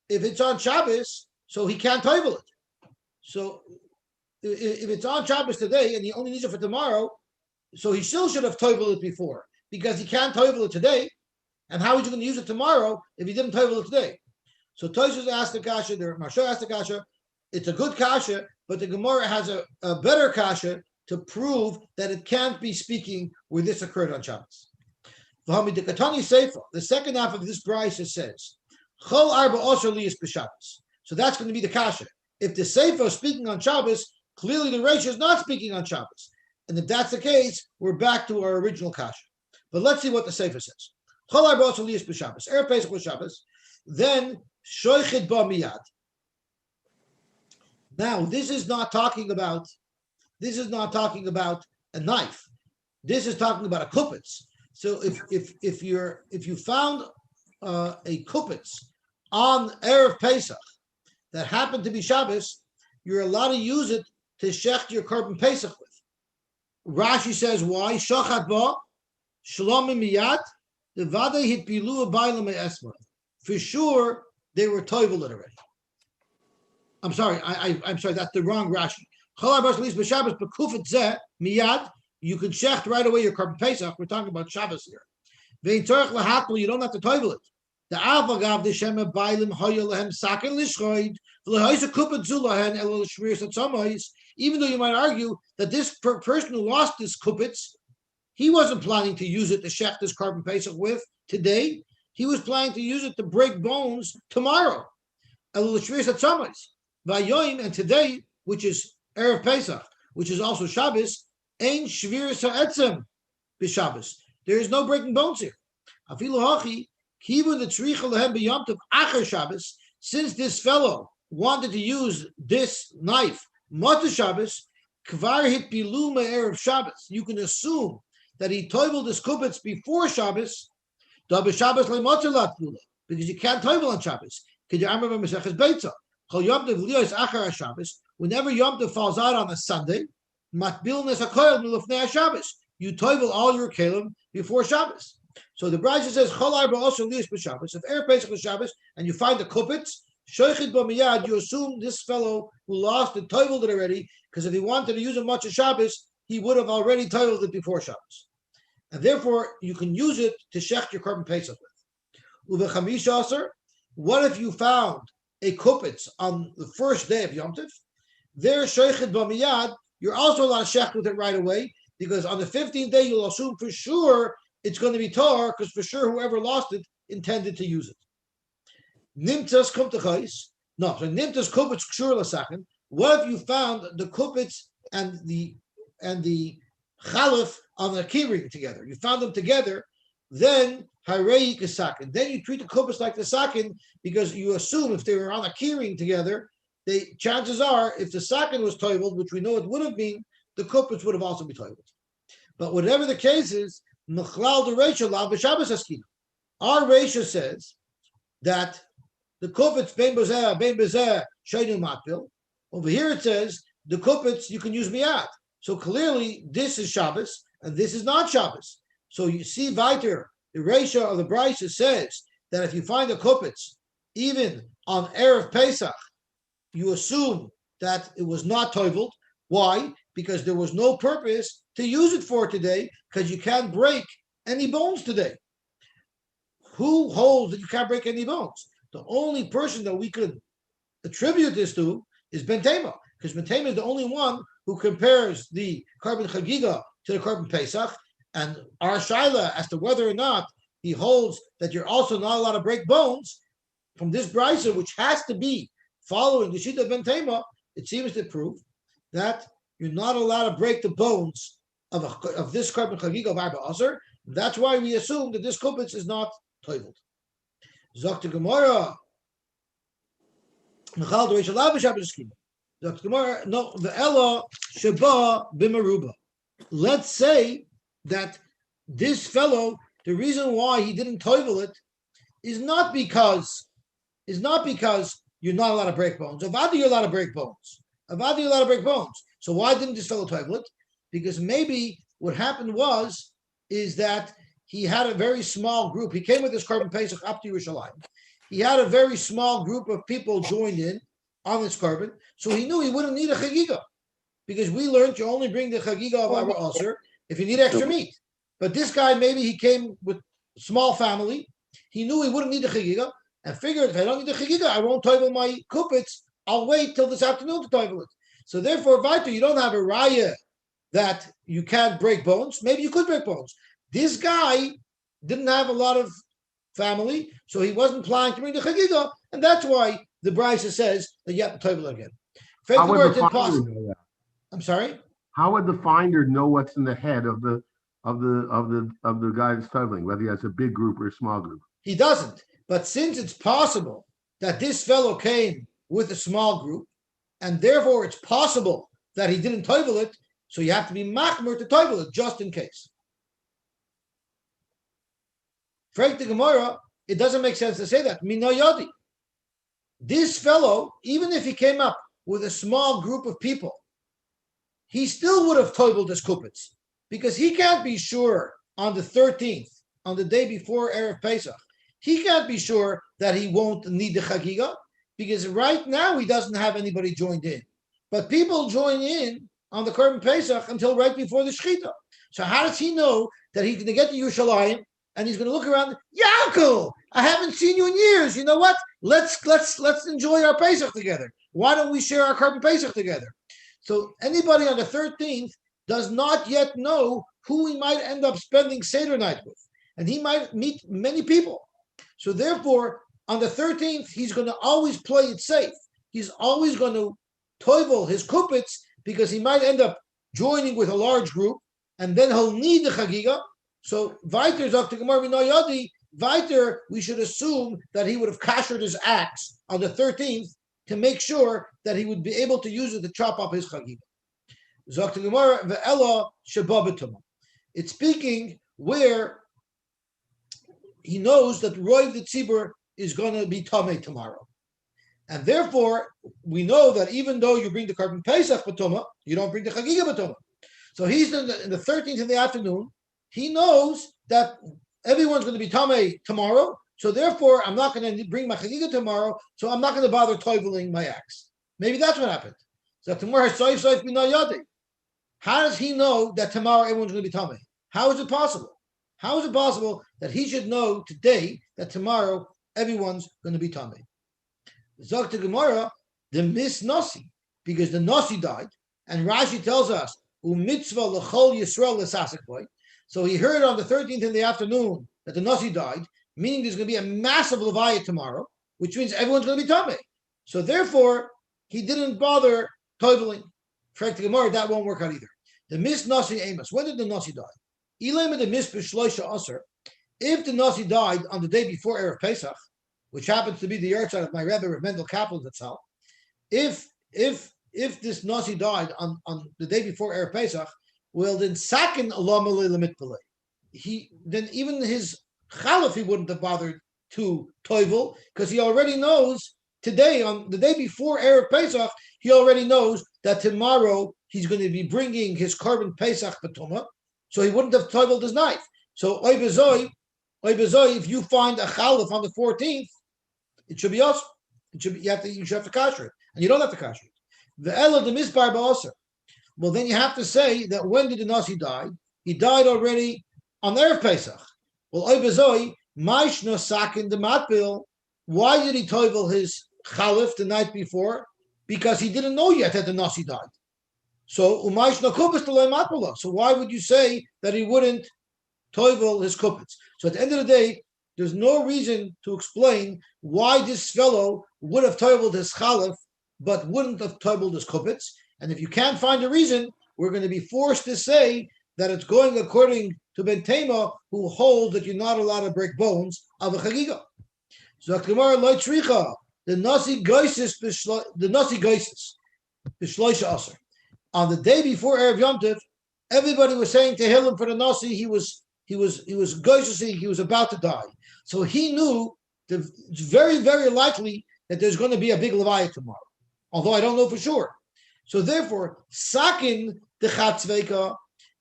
[SPEAKER 1] if it's on Shabbos, so he can't toivel it. So if it's on Shabbos today and he only needs it for tomorrow, so he still should have toivel it before, because he can't toivel it today. And how is he going to use it tomorrow if he didn't toivel it today? So Tosfos asked the kasha, the Marsha asked the kasha. It's a good kasha, but the Gemara has a better kasha to prove that it can't be speaking where this occurred on Shabbos. The second half of this brayso says, Chol arba osher liyis b'Shabbos. So that's going to be the kasha. If the Sefer is speaking on Shabbos, clearly the Reish is not speaking on Shabbos. And if that's the case, we're back to our original kasha. But let's see what the Sefer says. Chol arba osher liyis b'Shabbos. Erev Pesach b'Shabbos. Then shoichet ba miyad. Now, this is not talking about a knife. This is talking about a kupitz. So if you found a kupitz on Erev Pesach that happened to be Shabbos, you're allowed to use it to shecht your korban Pesach with. Rashi says why? Shachat ba shalom miyad devadei hitpilu abayla me'esma. For sure, they were toivel it already. I'm sorry. I'm sorry. That's the wrong Rashi. You can shecht right away your korban Pesach. We're talking about Shabbos here. You don't have to toivel it. The avagav the shema bailim hoyelahem sakin lishchoid v'lehoysa kupet zulahen elol shmiras atzamois. Even though you might argue that this person who lost this kupetz, he wasn't planning to use it to shecht his korban Pesach with today. He was planning to use it to break bones tomorrow. Elol shmiras atzamois. Vayoim, and today, which is Erev Pesach, which is also Shabbos, Ein Shviras Ha'etzem b'Shabbos. There is no breaking bones here. Afilu hachi kivun the tzricha lehem b'Yom Tov acher Shabbos. Since this fellow wanted to use this knife, Mata Shabbos, kvar hitpilu me'erev Shabbos. You can assume that he toiveled his kupitz before Shabbos, da b'Shabbos le'mata latpula, because you can't toivel on Shabbos. K'di amar b'Maseches Beitza. Whenever Yom Tov falls out on a Sunday, you toivel all your kalim before Shabbos. So the Brayso says, if Erev Pesach is Shabbos and you find the kupitz, you assume this fellow who lost it toiveled it already, because if he wanted to use it much of Shabbos, he would have already toiveled it before Shabbos. And therefore, you can use it to shecht your korban Pesach with. What if you found a kupitz on the first day of Yom Tov? There, shoichet ba miyad, you're also allowed to shecht with it right away, because on the 15th day, you'll assume for sure it's going to be tar, because for sure whoever lost it intended to use it. Nimtas kum techais. No, so nimtas kupitz kshur l'sachen. What if you found the kupitz and the chalif on the keyring together? You found them together, then harei kasakin. Then you treat the kupitz like the sakin, because you assume if they were on a keyring together, chances are, if the sakin was toiveled, which we know it would have been, the kupitz would have also been toiveled. But whatever the case is, Mechlal the Reisha Lav b'Shabbos Haskina. Our Reisha says that the kupitz bein bezeh sheinu matbil. Over here it says the kupitz you can use miyad. So clearly this is Shabbos and this is not Shabbos. So you see weiter, the Reisha of the Brayso says that if you find a kupitz even on Erev Pesach, you assume that it was not toiveled. Why? Because there was no purpose to use it for today, because you can't break any bones today. Who holds that you can't break any bones? The only person that we could attribute this to is Ben Tema, because Ben Tema is the only one who compares the korban Chagiga to the korban Pesach, and our shaila as to whether or not he holds that you're also not allowed to break bones from this brayso, which has to be following the shita of Ben Tema, it seems to prove that you're not allowed to break the bones of this carbon chagiga of Arba Aser. That's why we assume that this kupitz is not toiveled. Zok the Gemara. Michal the Rishal Lav Shabbos Kima. Zok the Gemara. No, the Ella Sheba Bimaruba. Let's say that this fellow, the reason why he didn't toivel it is not because you're not allowed to break bones. Avadi, you're allowed to break bones. Avadi, you're allowed to break bones. So why didn't this fellow toivel it? Because maybe what happened is that he had a very small group. He came with his carbon Pesach up to Yerushalayim. He had a very small group of people joined in on this carbon, so he knew he wouldn't need a chagiga, because we learned you only bring the chagiga of our ulcer if you need extra meat. But this guy, maybe he came with a small family. He knew he wouldn't need the chagiga and figured, if I don't need the chagiga, I won't toivel my kupitz. I'll wait till this afternoon to toivel it. So therefore, Vaiter, you don't have a raya that you can't break bones. Maybe you could break bones. This guy didn't have a lot of family, so he wasn't planning to bring the chagiga, and that's why the Brisa says that you have to toivel again.
[SPEAKER 5] How would the finder know that?
[SPEAKER 1] I'm sorry.
[SPEAKER 5] How would the finder know what's in the head of the guy that's toiveling, whether he has a big group or a small group?
[SPEAKER 1] He doesn't. But since it's possible that this fellow came with a small group, and therefore it's possible that he didn't toivel it, so you have to be machmer to toivel it just in case. Frank the Gemara, it doesn't make sense to say that. Mina yodi. This fellow, even if he came up with a small group of people, he still would have toiveled his kupitz, because he can't be sure on the 13th, on the day before Erev Pesach, he can't be sure that he won't need the chagiga, because right now he doesn't have anybody joined in. But people join in on the Korban Pesach until right before the Shechita. So how does he know that he's going to get to Yerushalayim and he's going to look around? Yaakov, I haven't seen you in years. You know what? Let's enjoy our Pesach together. Why don't we share our Korban Pesach together? So anybody on the 13th does not yet know who he might end up spending Seder night with, and he might meet many people. So therefore, on the 13th, he's going to always play it safe. He's always going to toivel his kupitz, because he might end up joining with a large group, and then he'll need the chagiga. So weiter sagt the Gemara Minayadi, weiter, we should assume that he would have kashered his axe on the 13th to make sure that he would be able to use it to chop up his chagiga. Sagt the Gemara ve'ela sheba b'tumah. It's speaking where he knows that Roiv the Tzibur is going to be tamei tomorrow. And therefore, we know that even though you bring the carbon Pesach b'tumah, you don't bring the Chagiga b'tumah. So he's in the 13th in the afternoon. He knows that everyone's going to be tamei tomorrow. So therefore, I'm not going to bring my Chagiga tomorrow. So I'm not going to bother toiveling my axe. Maybe that's what happened. So tomorrow, how does he know that tomorrow everyone's going to be tamei? How is it possible? How is it possible that he should know today that tomorrow everyone's going to be tamei? Zok the Gemara, the mis Nasi, because the Nasi died, and Rashi tells us, mitzvah l'chol Yisrael l'sasik. So he heard on the 13th in the afternoon that the Nasi died, meaning there's going to be a massive levaya tomorrow, which means everyone's going to be tamei. So therefore, he didn't bother toiveling. For the Gemara, that won't work out either. The mis Nasi Amos. When did the Nasi die? Ilema the mis b'shloisha aser. If the Nasi died on the day before Erev Pesach, which happens to be the yahrzeit of my Rebbe of Mendel Kaplan itself, if this Nasi died on the day before Erev Pesach, well then sakin alam lemitpele. Then even his chalif he wouldn't have bothered to toivel, because he already knows today, on the day before Erev Pesach, he already knows that tomorrow he's going to be bringing his carbon Pesach b'tumah, so he wouldn't have toiveled his knife. So oy bezoi, if you find a chalif on the 14th, it should be us. It should be, you should have to kasher it, and you don't have to kasher it. The ela the misbar ba'aser. Well, then you have to say that when did the Nasi die? He died already on Erev Pesach. Well, oy bezoi, maish no sakin the matbil. Why did he toivel his chalif the night before? Because he didn't know yet that the Nasi died. So umaish no kubis to matbila. So why would you say that he wouldn't toivel his kupitz? So at the end of the day, there's no reason to explain why this fellow would have toiveled his chalif but wouldn't have toibled his kupitz. And if you can't find a reason, we're going to be forced to say that it's going according to Ben Tema, who holds that you're not allowed to break bones of a chagiga. So the nasi goisis, b'shloisha aser. On the day before Erev Yom Tov, everybody was saying to Hillel for the nasi, he was goisising, he was about to die. So he knew that it's very, very likely that there's going to be a big levaya tomorrow, although I don't know for sure. So therefore, sakin the chatzveika,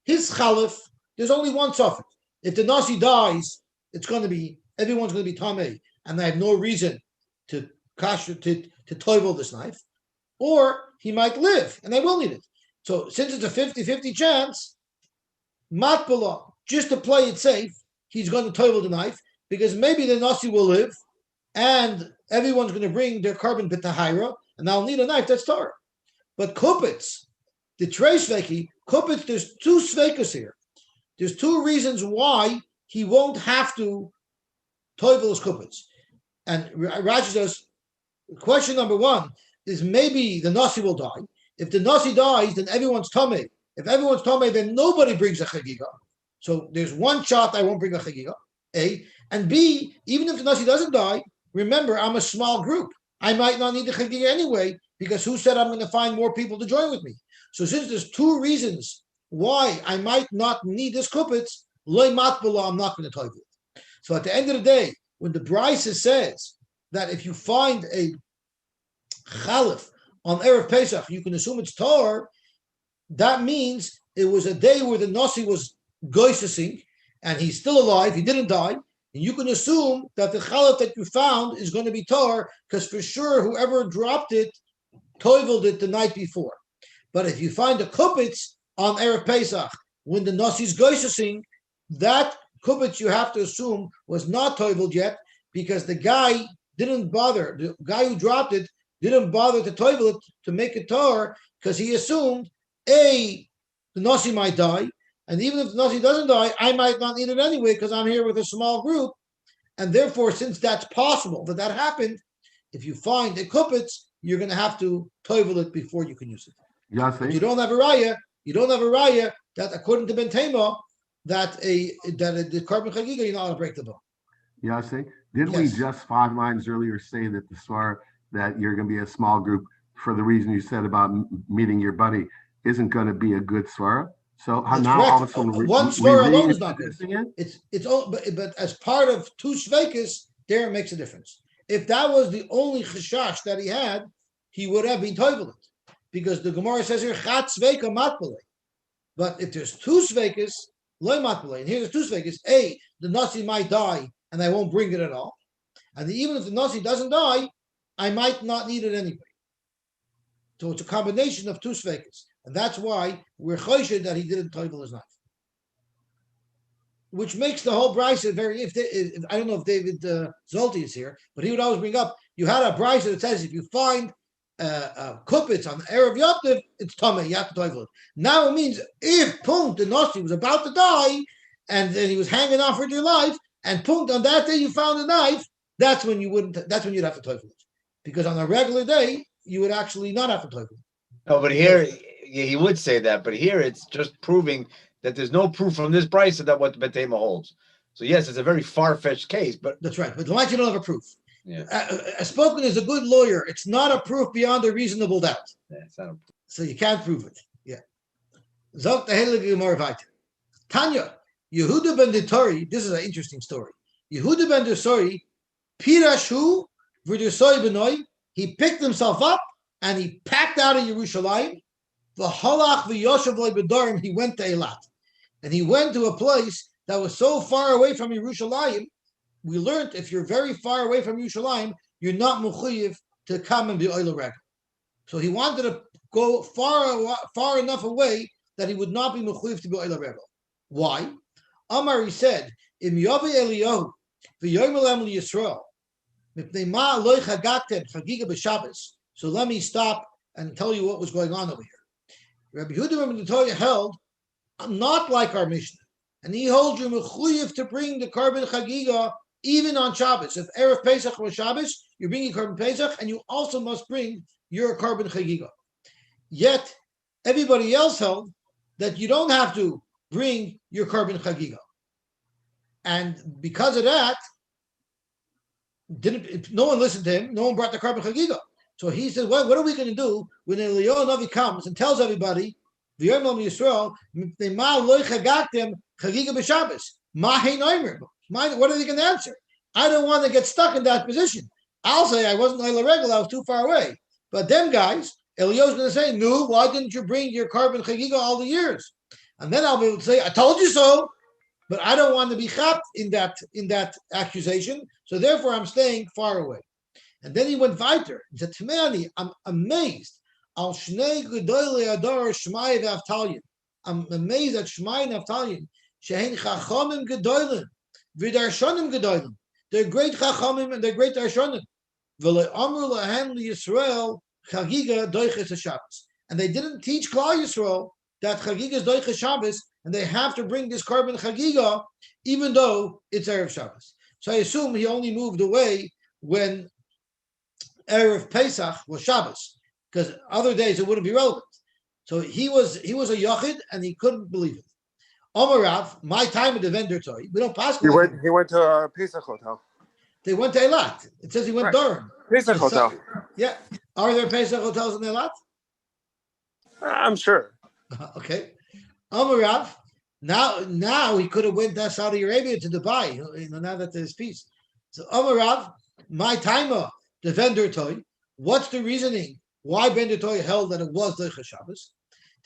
[SPEAKER 1] his chalif, there's only one suffix. If the nasi dies, everyone's going to be tamei, and I have no reason to toivel this knife, or he might live, and I will need it. So since it's a 50-50 chance, matbala, just to play it safe, he's going to toivel the knife, because maybe the nasi will live, and everyone's going to bring their carbon b'tahira, and I'll need a knife that's tar. But kupitz, the trei sveki, kupitz, there's two svekas here. There's two reasons why he won't have to toivel his kupitz. And Rashi says, question number one is maybe the nasi will die. If the nasi dies, then everyone's tamei. If everyone's tamei, then nobody brings a chagiga. So there's one shot I won't bring a chagiga, A. And B, even if the nasi doesn't die, remember, I'm a small group. I might not need the chagiga anyway, because who said I'm going to find more people to join with me? So since there's two reasons why I might not need this kupitz, loy matbala, I'm not going to tell you. So at the end of the day, when the Brisa says that if you find a chalif on Erev Pesach, you can assume it's tar, that means it was a day where the nasi was goisesing, and he's still alive, he didn't die, and you can assume that the chalif that you found is going to be tar, because for sure whoever dropped it toiveled it the night before. But if you find a kupitz on Erev Pesach, when the nasi is goisesing, that kupitz you have to assume was not toiveled yet, because the guy didn't bother, the guy who dropped it didn't bother to toivel it, to make it tar, because he assumed, A, the nasi might die, and even if the nasi doesn't die, I might not need it anyway, because I'm here with a small group, and therefore, since that's possible, that happened, if you find a kupitz, you're going to have to toivel it before you can use it.
[SPEAKER 5] Yosy?
[SPEAKER 1] You don't have a raya that according to Ben Tema, that the carbon chagiga, you're not allowed to break the bone.
[SPEAKER 5] Yosy, didn't we just 5 lines earlier say that the swar that you're going to be a small group for the reason you said about meeting your buddy isn't going to be a good swara? So
[SPEAKER 1] That's
[SPEAKER 5] now
[SPEAKER 1] correct.
[SPEAKER 5] all of a sudden
[SPEAKER 1] One swara alone is not good.
[SPEAKER 5] It?
[SPEAKER 1] It's all, but as part of two sveikas, there it makes a difference. If that was the only chashash that he had, he would have been toiveled, because the Gemara says here chat sveika matbale. But if there's two sveikas, loy matbale, and here's two sveikas, A, the nasi might die and I won't bring it at all, and even if the nasi doesn't die, I might not need it anyway. So it's a combination of two sveikas, and that's why we're chosheh that he didn't toivel his knife, which makes the whole brisa very. If I don't know if David Zolti is here, but he would always bring up. You had a brisa that says if you find kupitz on the Erev Yom Tov, it's tamei. You have to toivel it. Now it means if Punt the nasi was about to die, and then he was hanging on for dear life, and Punt on that day you found a knife, that's when you wouldn't. That's when you'd have to toivel it, because on a regular day you would actually not have to toivel it.
[SPEAKER 7] No, but here he would say that, but here it's just proving that there's no proof from this brisa that what the Betema holds. So yes, it's a very far-fetched case, but
[SPEAKER 1] that's right. But like you don't have a proof.
[SPEAKER 7] Yeah.
[SPEAKER 1] Spoken as a good lawyer, it's not a proof beyond a reasonable doubt.
[SPEAKER 7] Yeah, it's not a proof.
[SPEAKER 1] So you can't prove it. Yeah. Zok the Heilige Gemara weiter. Tanya, Yehuda ben Detori, this is an interesting story. Yehuda ben Detori, Pirashu v'Desoy benoy, he picked himself up and he packed out of Yerushalayim. V'halach v'yoshav loy b'darim, he went to Eilat. And he went to a place that was so far away from Yerushalayim. We learned if you're very far away from Yerushalayim, you're not mechuyev to come and be oil regel. So he wanted to go far enough away that he would not be mechuyev to be oil regel. Why? Amar, he said, Im Yavi Eliyahu v'yoymelem liyisrael mipnei ma loy chagaktem chagiga b'Shabbos. So let me stop and tell you what was going on over here. Rabbi Yehuda ben Detori held not like our Mishnah, and he holds you mechuyev to bring the carbon chagiga even on Shabbos. If Erev Pesach was Shabbos, you're bringing carbon Pesach, and you also must bring your carbon chagiga. Yet everybody else held that you don't have to bring your carbon chagiga. And because of that, no one listened to him, no one brought the carbon chagiga. So he said, what are we going to do when Eliyahu Navi comes and tells everybody, V'yom Yisrael, chagiga b'Shabbos? What are they going to answer? I don't want to get stuck in that position. I'll say I wasn't Leila Regel, I was too far away. But them guys, Eliyahu's going to say, no, why didn't you bring your carbon chagiga all the years? And then I'll be able to say, I told you so, but I don't want to be chapped in that accusation, so therefore I'm staying far away. And then he went weiter. He said, Tmeani, I'm amazed. Al Shnei Gedoyle Ador Shmai V'Avtalyin. I'm amazed at Shmai and Avtalyin. Shehein Chachamim Gedoylin. V'Darshanim Gedoylin. They're great Chachamim and they're great Darshanim. V'le Amru Lahem Yisrael Chagiga Doiches Shabbos. And they didn't teach Klal Yisrael that Chagiga is Doiches Shabbos, and they have to bring this carbon Chagiga, even though it's Erev Shabbos. So I assume he only moved away when Erev Pesach was Shabbos, because other days it wouldn't be relevant. So he was a Yachid, and he couldn't believe it. Omar Rav, my time at the vendor toy, we don't pass.
[SPEAKER 3] He went to a Pesach hotel.
[SPEAKER 1] They went to Eilat. It says he went Durham.
[SPEAKER 3] Pesach hotel.
[SPEAKER 1] Yeah. Are there Pesach hotels in Eilat?
[SPEAKER 3] I'm sure.
[SPEAKER 1] Okay. Omar Rav, now he could have went to Saudi Arabia to Dubai, now that there's peace. So Omar Rav, my timer, the vendor toy, what's the reasoning why vendor toy held that it was Doiches Shabbos?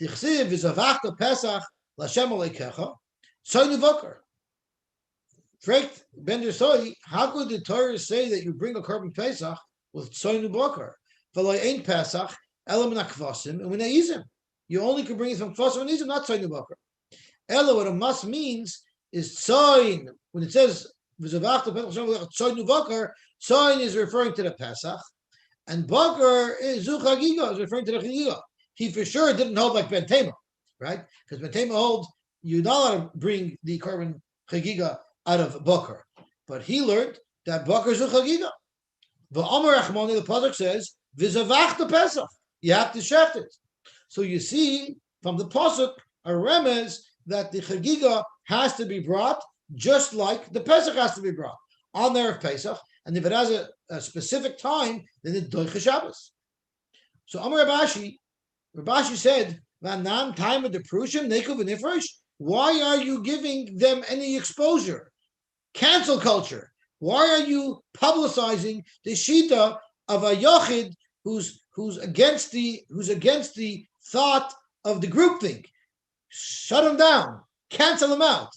[SPEAKER 1] Tichsiv is avachta Pesach l'Hashem aleikecha, Tzonu Boker. Correct, vendor toy, how could the Torah say that you bring a carbon Pesach with Tzonu Boker? V'lo ain't Pesach, elam nakvasim, and when they use him. You only can bring it from Kvasim and Nizim, not Tzonu Boker. Ella, what a must means is Tzoin. When it says Tzonu Boker, Tzoin is referring to the Pesach, and Boker is Zu Chagiga, is referring to the Chagiga. He for sure didn't hold like Ben Tema, right? Because Ben Tema holds you're not allowed to bring the carbon Chagiga out of Boker. But he learned that Boker is Zu Chagiga. The Amar Rachmoni, the Pasuk says, V'zavach the Pesach. You have to shecht it. So you see from the pasuk a remez that the chagiga has to be brought just like the Pesach has to be brought on there of Pesach, and if it has a specific time, then it's Doiches Shabbos. So Amar Rabashi said, "Vanan time of the Prushim Nekuv and Ifresh. Why are you giving them any exposure? Cancel culture. Why are you publicizing the shita of a yochid who's against the thought of the groupthink? Shut him down. Cancel him out.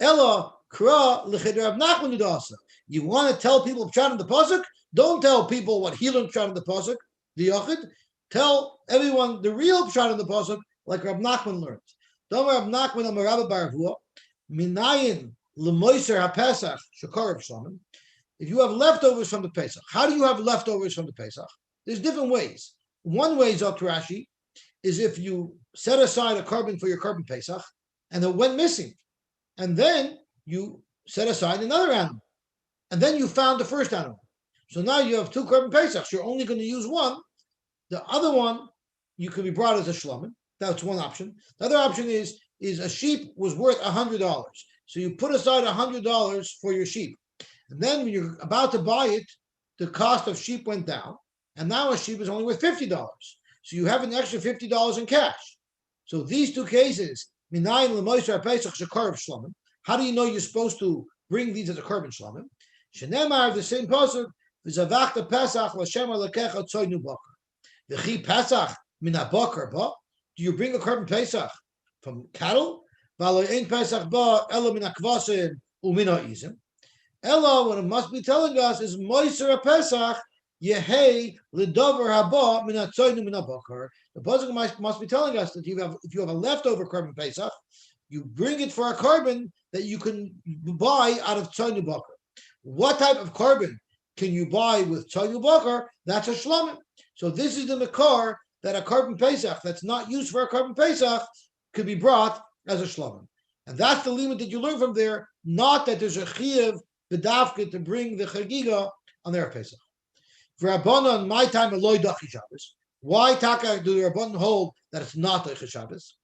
[SPEAKER 1] Ella kra l'chedra Rav Nachman Udasa. You want to tell people pshat in the pasuk? Don't tell people what he learned pshat in the pasuk, the yochid. Tell everyone the real pshat in the pasuk, like Rav Nachman learned. Don't Rav Nachman Amar Rabba Baravua minayin l'moiser haPesach shakar Shlomim. If you have leftovers from the Pesach, how do you have leftovers from the Pesach? There's different ways. One way, Zot Rashi, is if you set aside a carbon for your carbon Pesach and it went missing, and then you set aside another animal, and then you found the first animal. So now you have two carbon Pesachs. You're only going to use one. The other one, you could be brought as a shlomin. That's one option. The other option is a sheep was worth $100. So you put aside $100 for your sheep. And then when you're about to buy it, the cost of sheep went down. And now a sheep is only worth $50. So you have an extra $50 in cash. So these two cases, Minayin l'moisar Pesach shekarav shlamim. How do you know you're supposed to bring these as a carbon shlamim? Shenemar, the same pasuk, v'zavachta Pesach l'Hashem alekecha tzonu boker. V'chi Pesach mina boker ba. Do you bring a carbon Pesach from cattle? V'alo ein Pesach ba ela mina kvasim u'mina izim. Ella, what it must be telling us is moisar Pesach yehei l'dover haba mina tzonu mina boker. The pasuk must be telling us that if you have a leftover carbon Pesach, you bring it for a carbon that you can buy out of tzonu boker. What type of carbon can you buy with tzonu boker? That's a shlamim. So this is the makar that a carbon Pesach that's not used for a carbon Pesach could be brought as a shlamim. And that's the limit that you learn from there, not that there's a chiyuv b'dafka to bring the chagiga on their Pesach. For Rabbanon, my time Eloi Dachi Shabbos. Why Taka do the Rabbanon hold that it's not Dachi Shabbos?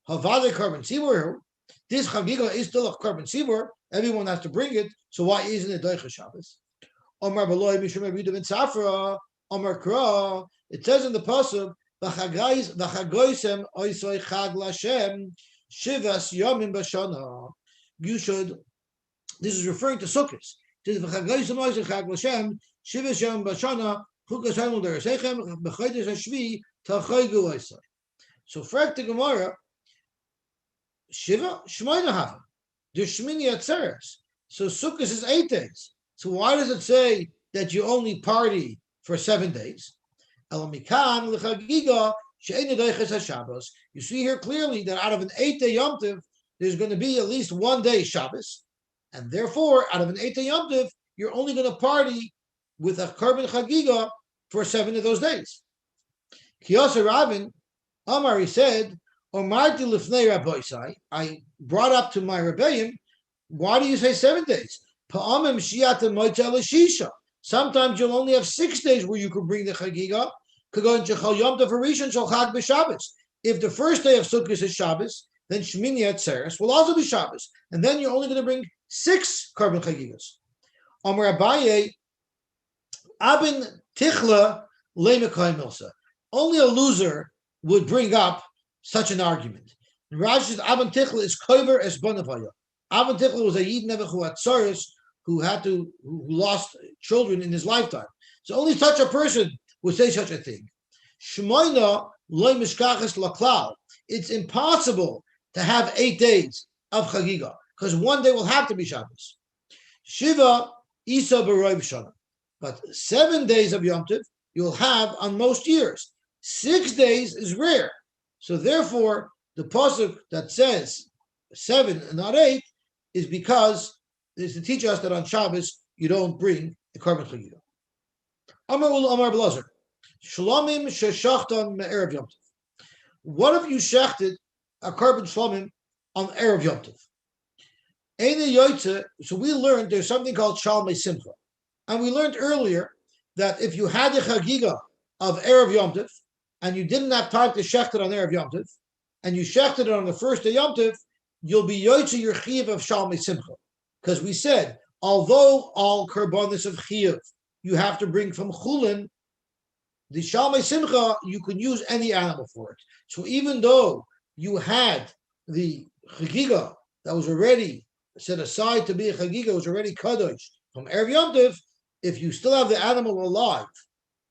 [SPEAKER 1] Havale Carbon Sibur. This Chagiga is still a Carbon Sibur. Everyone has to bring it. So why isn't it Dachi Shabbos? Omar Beloi Mishum Revidim in Safra. Omar Kra. It says in the pasuk, "V'chagoisem oisoi chag lashem shivas yomim b'shana." You should. This is referring to Sukkot. It says, "V'chagoisem oisoi chag lashem shivas yomim b'shana chukas haimul deresechem b'chodesh hashvi tachoigu oisoi." So, for the Gemara, Shiva Shmoina Hava. There's Shmini Atzeres. So Sukkot is 8 days. So why does it say that you only party for 7 days? You see here clearly that out of an 8-day Yom Tov, there's going to be at least 1 day Shabbos. And therefore, out of an 8-day Yom Tov, you're only going to party with a Korban Chagiga for 7 of those days. Kiyasa Rabin, Amari said, Omarti Lifnei Rabboisai, I brought up to my rebellion, why do you say 7 days? Sometimes you'll only have 6 days where you could bring the Chagiga. If the first day of Sukkot is Shabbos, then Shmini Atzeres will also be Shabbos. And then you're only going to bring 6 Korban Chagigas. Amar Abaye, Abin Tichla Lemekai Milsa. Only a loser would bring up such an argument. Rashi says Abin Tichla is Kover es Bonavaya. Abin Tichla was a Yid Nebuchu Atzaris who lost children in his lifetime. So only such a person would say such a thing. Shmoina loy mishkachas laklal. It's impossible to have 8 days of Chagiga because 1 day will have to be Shabbos. Shiva isa b'roiv shana. But 7 days of Yom Tov you'll have on most years. 6 days is rare. So therefore, the pasuk that says 7 and not 8 is because it's to teach us that on Shabbos you don't bring the Korban Chagiga. Amar ul Amar Blazer, Shlomim sheshachtan me'erev Yom Tov. What if you shechted a Korban Shlomim on Erev Yom Tov? Eine Yotze. So we learned there's something called Shalmei Simcha, and we learned earlier that if you had the Chagiga of Erev Yom Tov and you didn't have time to shecht it on Erev Yom Tov, and you shechted it on the first day Yom Tov, you'll be Yotze your Chiyuv of Shalmei Simcha. Because we said, although all Korbanos of Chiyuv you have to bring from Chulin, the Shalmei Simcha, you can use any animal for it. So even though you had the Chagiga that was already set aside to be a Chagiga, was already Kadosh from Erev Yom Tov, if you still have the animal alive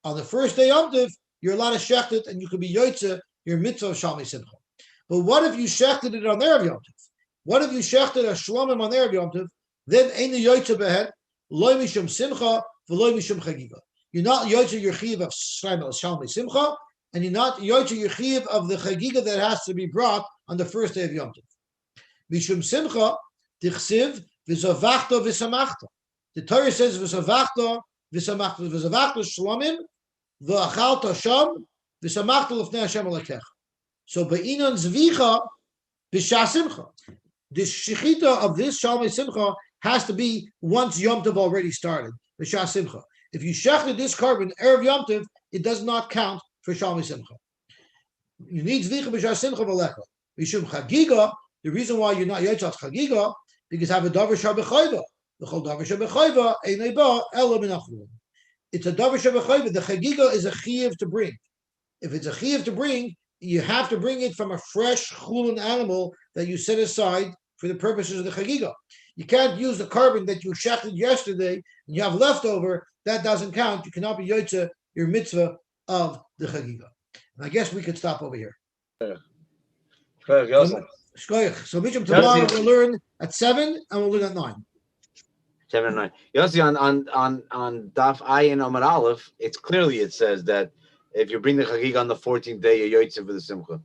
[SPEAKER 1] on the first day Yom Tov, you're allowed to shecht it and you can be Yotze, your mitzvah of Shalmei Simcha. But what if you shechted it on Erev Yom Tov? What if you shechted a Shlomim on Erev Yom Tov? Then ain't the Yotze behed, loy mishum simcha, v'loy mishum chagiga. You're not Yotze your chiv of Shalmei Simcha, and you're not Yotze your chiv of the chagiga that has to be brought on the first day of Yom Tov. Mishum simcha, tichsiv, v'zavachta v'samachta. The Torah says v'zavachta v'samachta, v'zavachta shlomim, v'achalta sham, v'samachta l'fnei Hashem alakecha. So be'inon zvicha, b'shas simcha. The shechita of this Shalmei Simcha has to be once Yom Tov already started, the Shas Simcha. If you shechted this Korban Erev Yom Tov, it does not count for Shalmei Simcha. You need Zvicha b'Shas Simcha v'lecha. Mishum Chagiga, the reason why you're not Yotzat Chagiga, because have a Davar Shabachayva. The whole Davar Shabachayva, Einei Ba, Ela Min Achron. It's a Davar Shabachayva. The Chagiga is a Chiyuv to bring. If it's a Chiyuv to bring, you have to bring it from a fresh Chulun animal that you set aside for the purposes of the Chagiga. You can't use the Korban that you shechted yesterday and you have leftover. That doesn't count. You cannot be Yotze your mitzvah of the Chagiga. And I guess we could stop over here. So Mishum tomorrow we'll learn at 7 and we'll learn at 9.
[SPEAKER 7] 7 and 9. Yossi, on Daf Ayin Amar Aleph, it says that if you bring the Chagiga on the 14th day, you're Yotze for the Simcha.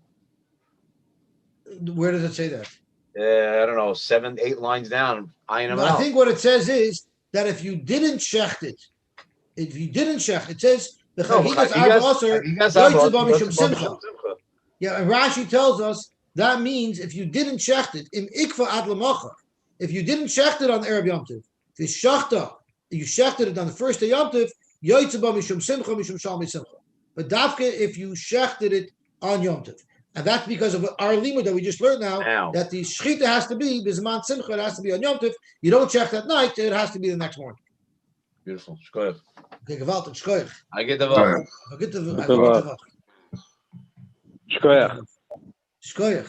[SPEAKER 1] Where does it say that?
[SPEAKER 7] I don't know, 7, 8 lines down. I
[SPEAKER 1] think what it says is that if you didn't shecht it, it says the Chagigas Arba Aser Simcha. Yeah, and Rashi tells us that means if you didn't shecht it, im ikva ad lamacha, if you didn't shecht it on Erev Yom Tov, you shechted it on the first day Yom Tov, Yoytze ba mishum simcha mishum shalmi simcha. But dafka if you shechted it on Yom Tov. And that's because of our limud that we just learned now, that the shechita has to be bisman simcha, it has to be on Yom Tov. You don't shech at night, it has to be the next morning.
[SPEAKER 7] Beautiful. Shkoyach.
[SPEAKER 1] Okay, gewaltig, shkoyach.
[SPEAKER 7] I get the vote.
[SPEAKER 1] I get the vote.
[SPEAKER 2] Shkoyach.
[SPEAKER 1] Shkoyach.